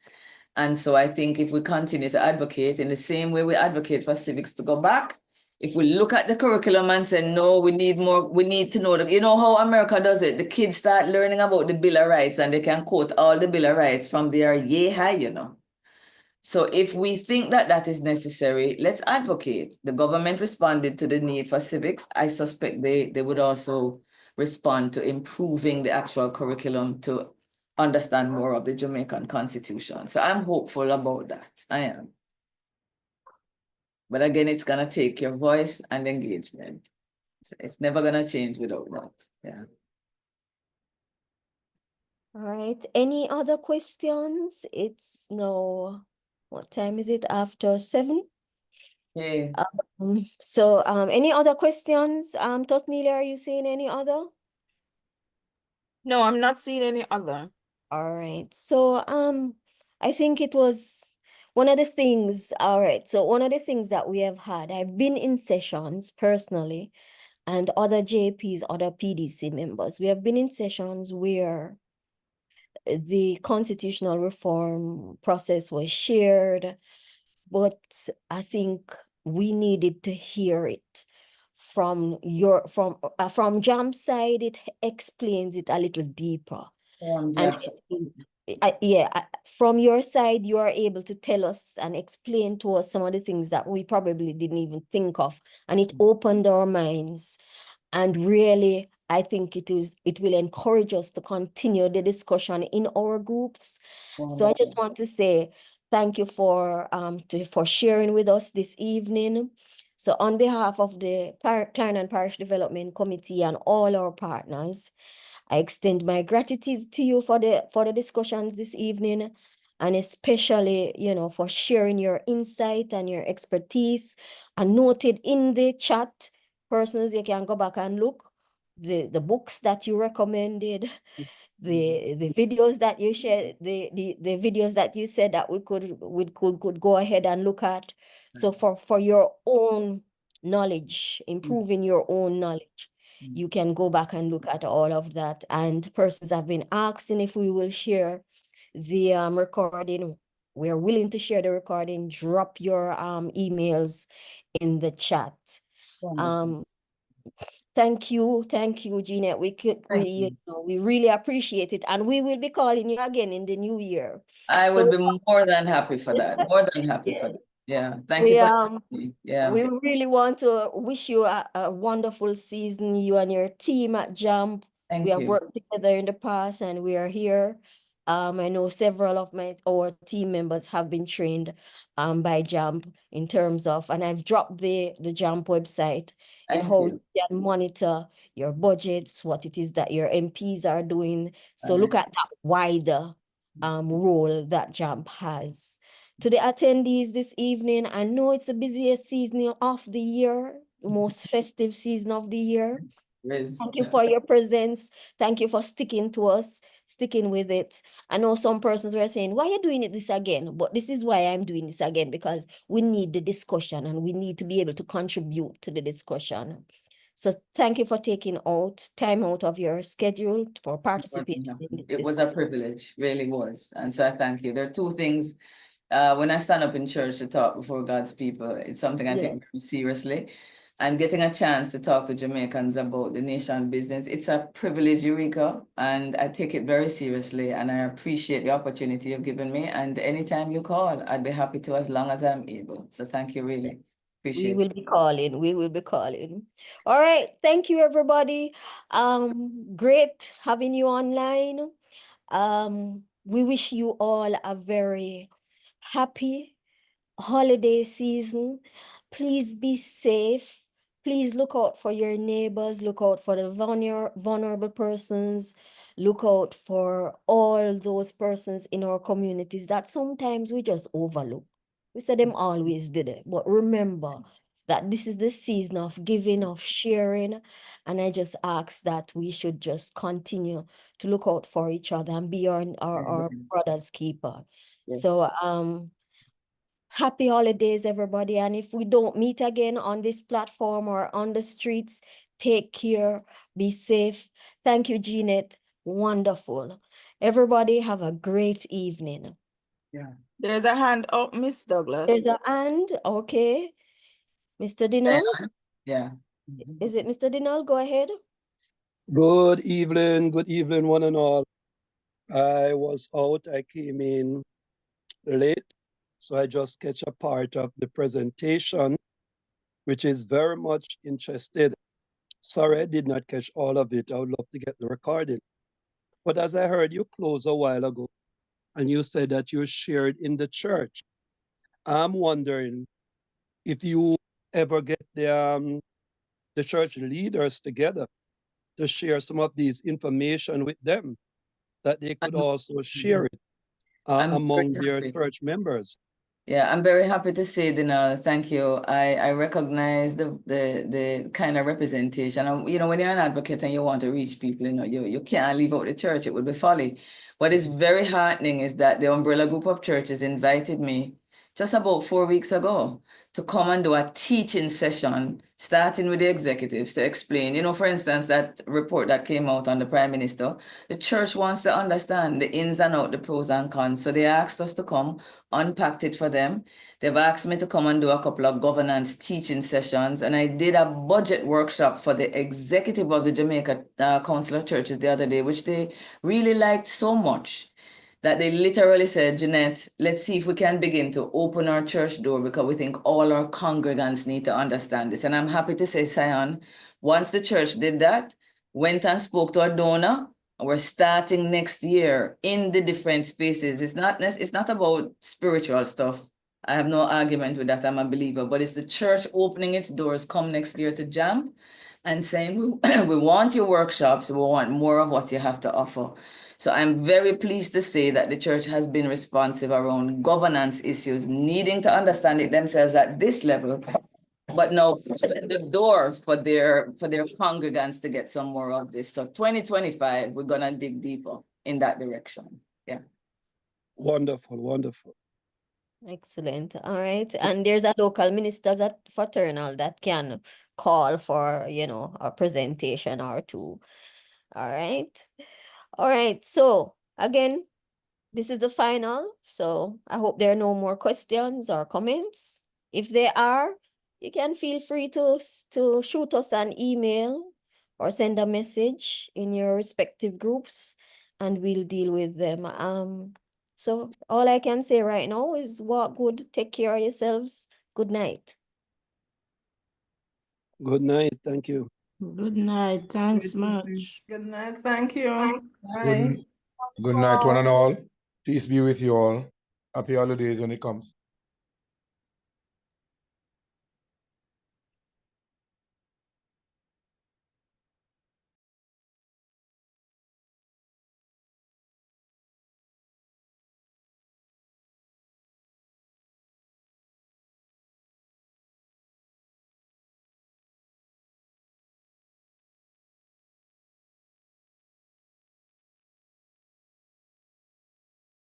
And so I think if we continue to advocate in the same way we advocate for civics to go back, if we look at the curriculum and say, no, we need more, we need to know, you know how America does it. The kids start learning about the Bill of Rights and they can quote all the Bill of Rights from their yay high, So if we think that that is necessary, let's advocate. The government responded to the need for civics. I suspect they would also respond to improving the actual curriculum to understand more of the Jamaican Constitution. So I'm hopeful about that. I am. But again, it's going to take your voice and engagement. It's never going to change without that. Yeah. All right. Any other questions? It's now, what time is it? After 7? Yeah. So any other questions? Tosnelia, are you seeing any other? No, I'm not seeing any other. All right. So I think it was one of the things, all right. So one of the things that we have had, I've been in sessions personally, and other JPs, other PDC members, we have been in sessions where the constitutional reform process was shared, but I think we needed to hear it from JAM's side. It explains it a little deeper. And from your side, you are able to tell us and explain to us some of the things that we probably didn't even think of, and it opened our minds. And really, I think it will encourage us to continue the discussion in our groups. So I just want to say thank you for sharing with us this evening. So on behalf of the Clarendon Parish Development Committee and all our partners, I extend my gratitude to you for the discussions this evening, and especially, for sharing your insight and your expertise. And noted in the chat, persons, you can go back and look the books that you recommended, the videos that you shared, the videos that you said that we could go ahead and look at. So for your own knowledge, improving your own knowledge, you can go back and look at all of that. And persons have been asking if we will share the recording. We're willing to share the recording. Drop your emails in the chat. Thank you, Jeanette. We really appreciate it, and we will be calling you again in the new year. I would be more than happy for that. More than happy for that. Yeah. Thank you We for having me. Yeah. we really want to wish you a wonderful season, you and your team at Jump. We Thank have you. worked together in the past and we are here. I know several of our team members have been trained by Jump in terms of, and I've dropped the Jump website in Thank how you. you can monitor your budgets, what it is that your MPs are doing. So look Thanks. at that wider role that Jump has. To the attendees this evening, I know it's the busiest season of the year, the most festive season of the year. Liz. Thank you for your presence. Thank you for sticking to us, sticking with it. I know some persons were saying, why are you doing it this again? But this is why I'm doing this again, because we need the discussion and we need to be able to contribute to the discussion. So thank you for taking time out of your schedule for participating in It this was a privilege, really was. And so I thank you. There are two things. When I stand up in church to talk before God's people, it's something I take very seriously. And getting a chance to talk to Jamaicans about the nation business, it's a privilege, Eureka, and I take it very seriously. And I appreciate the opportunity you've given me. And anytime you call, I'd be happy to, as long as I'm able. So thank you, really. We Appreciate will be calling. We will be calling. All right. Thank you, everybody. Great having you online. We wish you all a very happy holiday season. Please be safe. Please look out for your neighbors, look out for the vulnerable persons, look out for all those persons in our communities that sometimes we just overlook. We say them always did it, but remember that this is the season of giving, of sharing, and I just ask that we should just continue to look out for each other and be our brother's keeper. Yes. So happy holidays, everybody. And if we don't meet again on this platform or on the streets, take care, be safe. Thank you, Jeanette. Wonderful. Everybody have a great evening. Yeah. There's a hand up, Miss Douglas. There's a hand, okay. Mr. Dinal, Yeah. is it Mr. Dinal? Go ahead. Good evening, one and all. I was out, I came in late, so I just catch a part of the presentation, which is very much interested. Sorry, I did not catch all of it. I would love to get the recording. But as I heard you close a while ago, and you said that you shared in the church, I'm wondering if you ever get the church leaders together to share some of these information with them, that they could also share it among their church members. Yeah, I'm very happy to say, Dinal, thank you. I recognize the kind of representation. And, when you're an advocate and you want to reach people, you can't leave out the church. It would be folly. What is very heartening is that the umbrella group of churches invited me just about 4 weeks ago to come and do a teaching session, starting with the executives to explain, for instance, that report that came out on the Prime Minister. The church wants to understand the ins and outs, the pros and cons. So they asked us to come, unpacked it for them. They've asked me to come and do a couple of governance teaching sessions. And I did a budget workshop for the executive of the Jamaica Council of Churches the other day, which they really liked so much that they literally said, Jeanette, let's see if we can begin to open our church door, because we think all our congregants need to understand this. And I'm happy to say, Sion, once the church did that, went and spoke to our donor, we're starting next year in the different spaces. It's not about spiritual stuff. I have no argument with that. I'm a believer, but it's the church opening its doors come next year to Jam and saying, we want your workshops, we want more of what you have to offer. So I'm very pleased to say that the church has been responsive around governance issues, needing to understand it themselves at this level, but now the door for their congregants to get some more of this. So 2025, we're gonna dig deeper in that direction. Yeah. Wonderful, wonderful. Excellent. All right. And there's a local ministers at Fraternal that can call for, a presentation or two. All right. All right. So again, this is the final. So I hope there are no more questions or comments. If there are, you can feel free to shoot us an email or send a message in your respective groups and we'll deal with them. So all I can say right now is walk good, take care of yourselves. Good night. Good night. Thank you. Good night. Thanks much. Good night. Thank you. Bye. Good night, one and all. Peace be with you all. Happy holidays when it comes.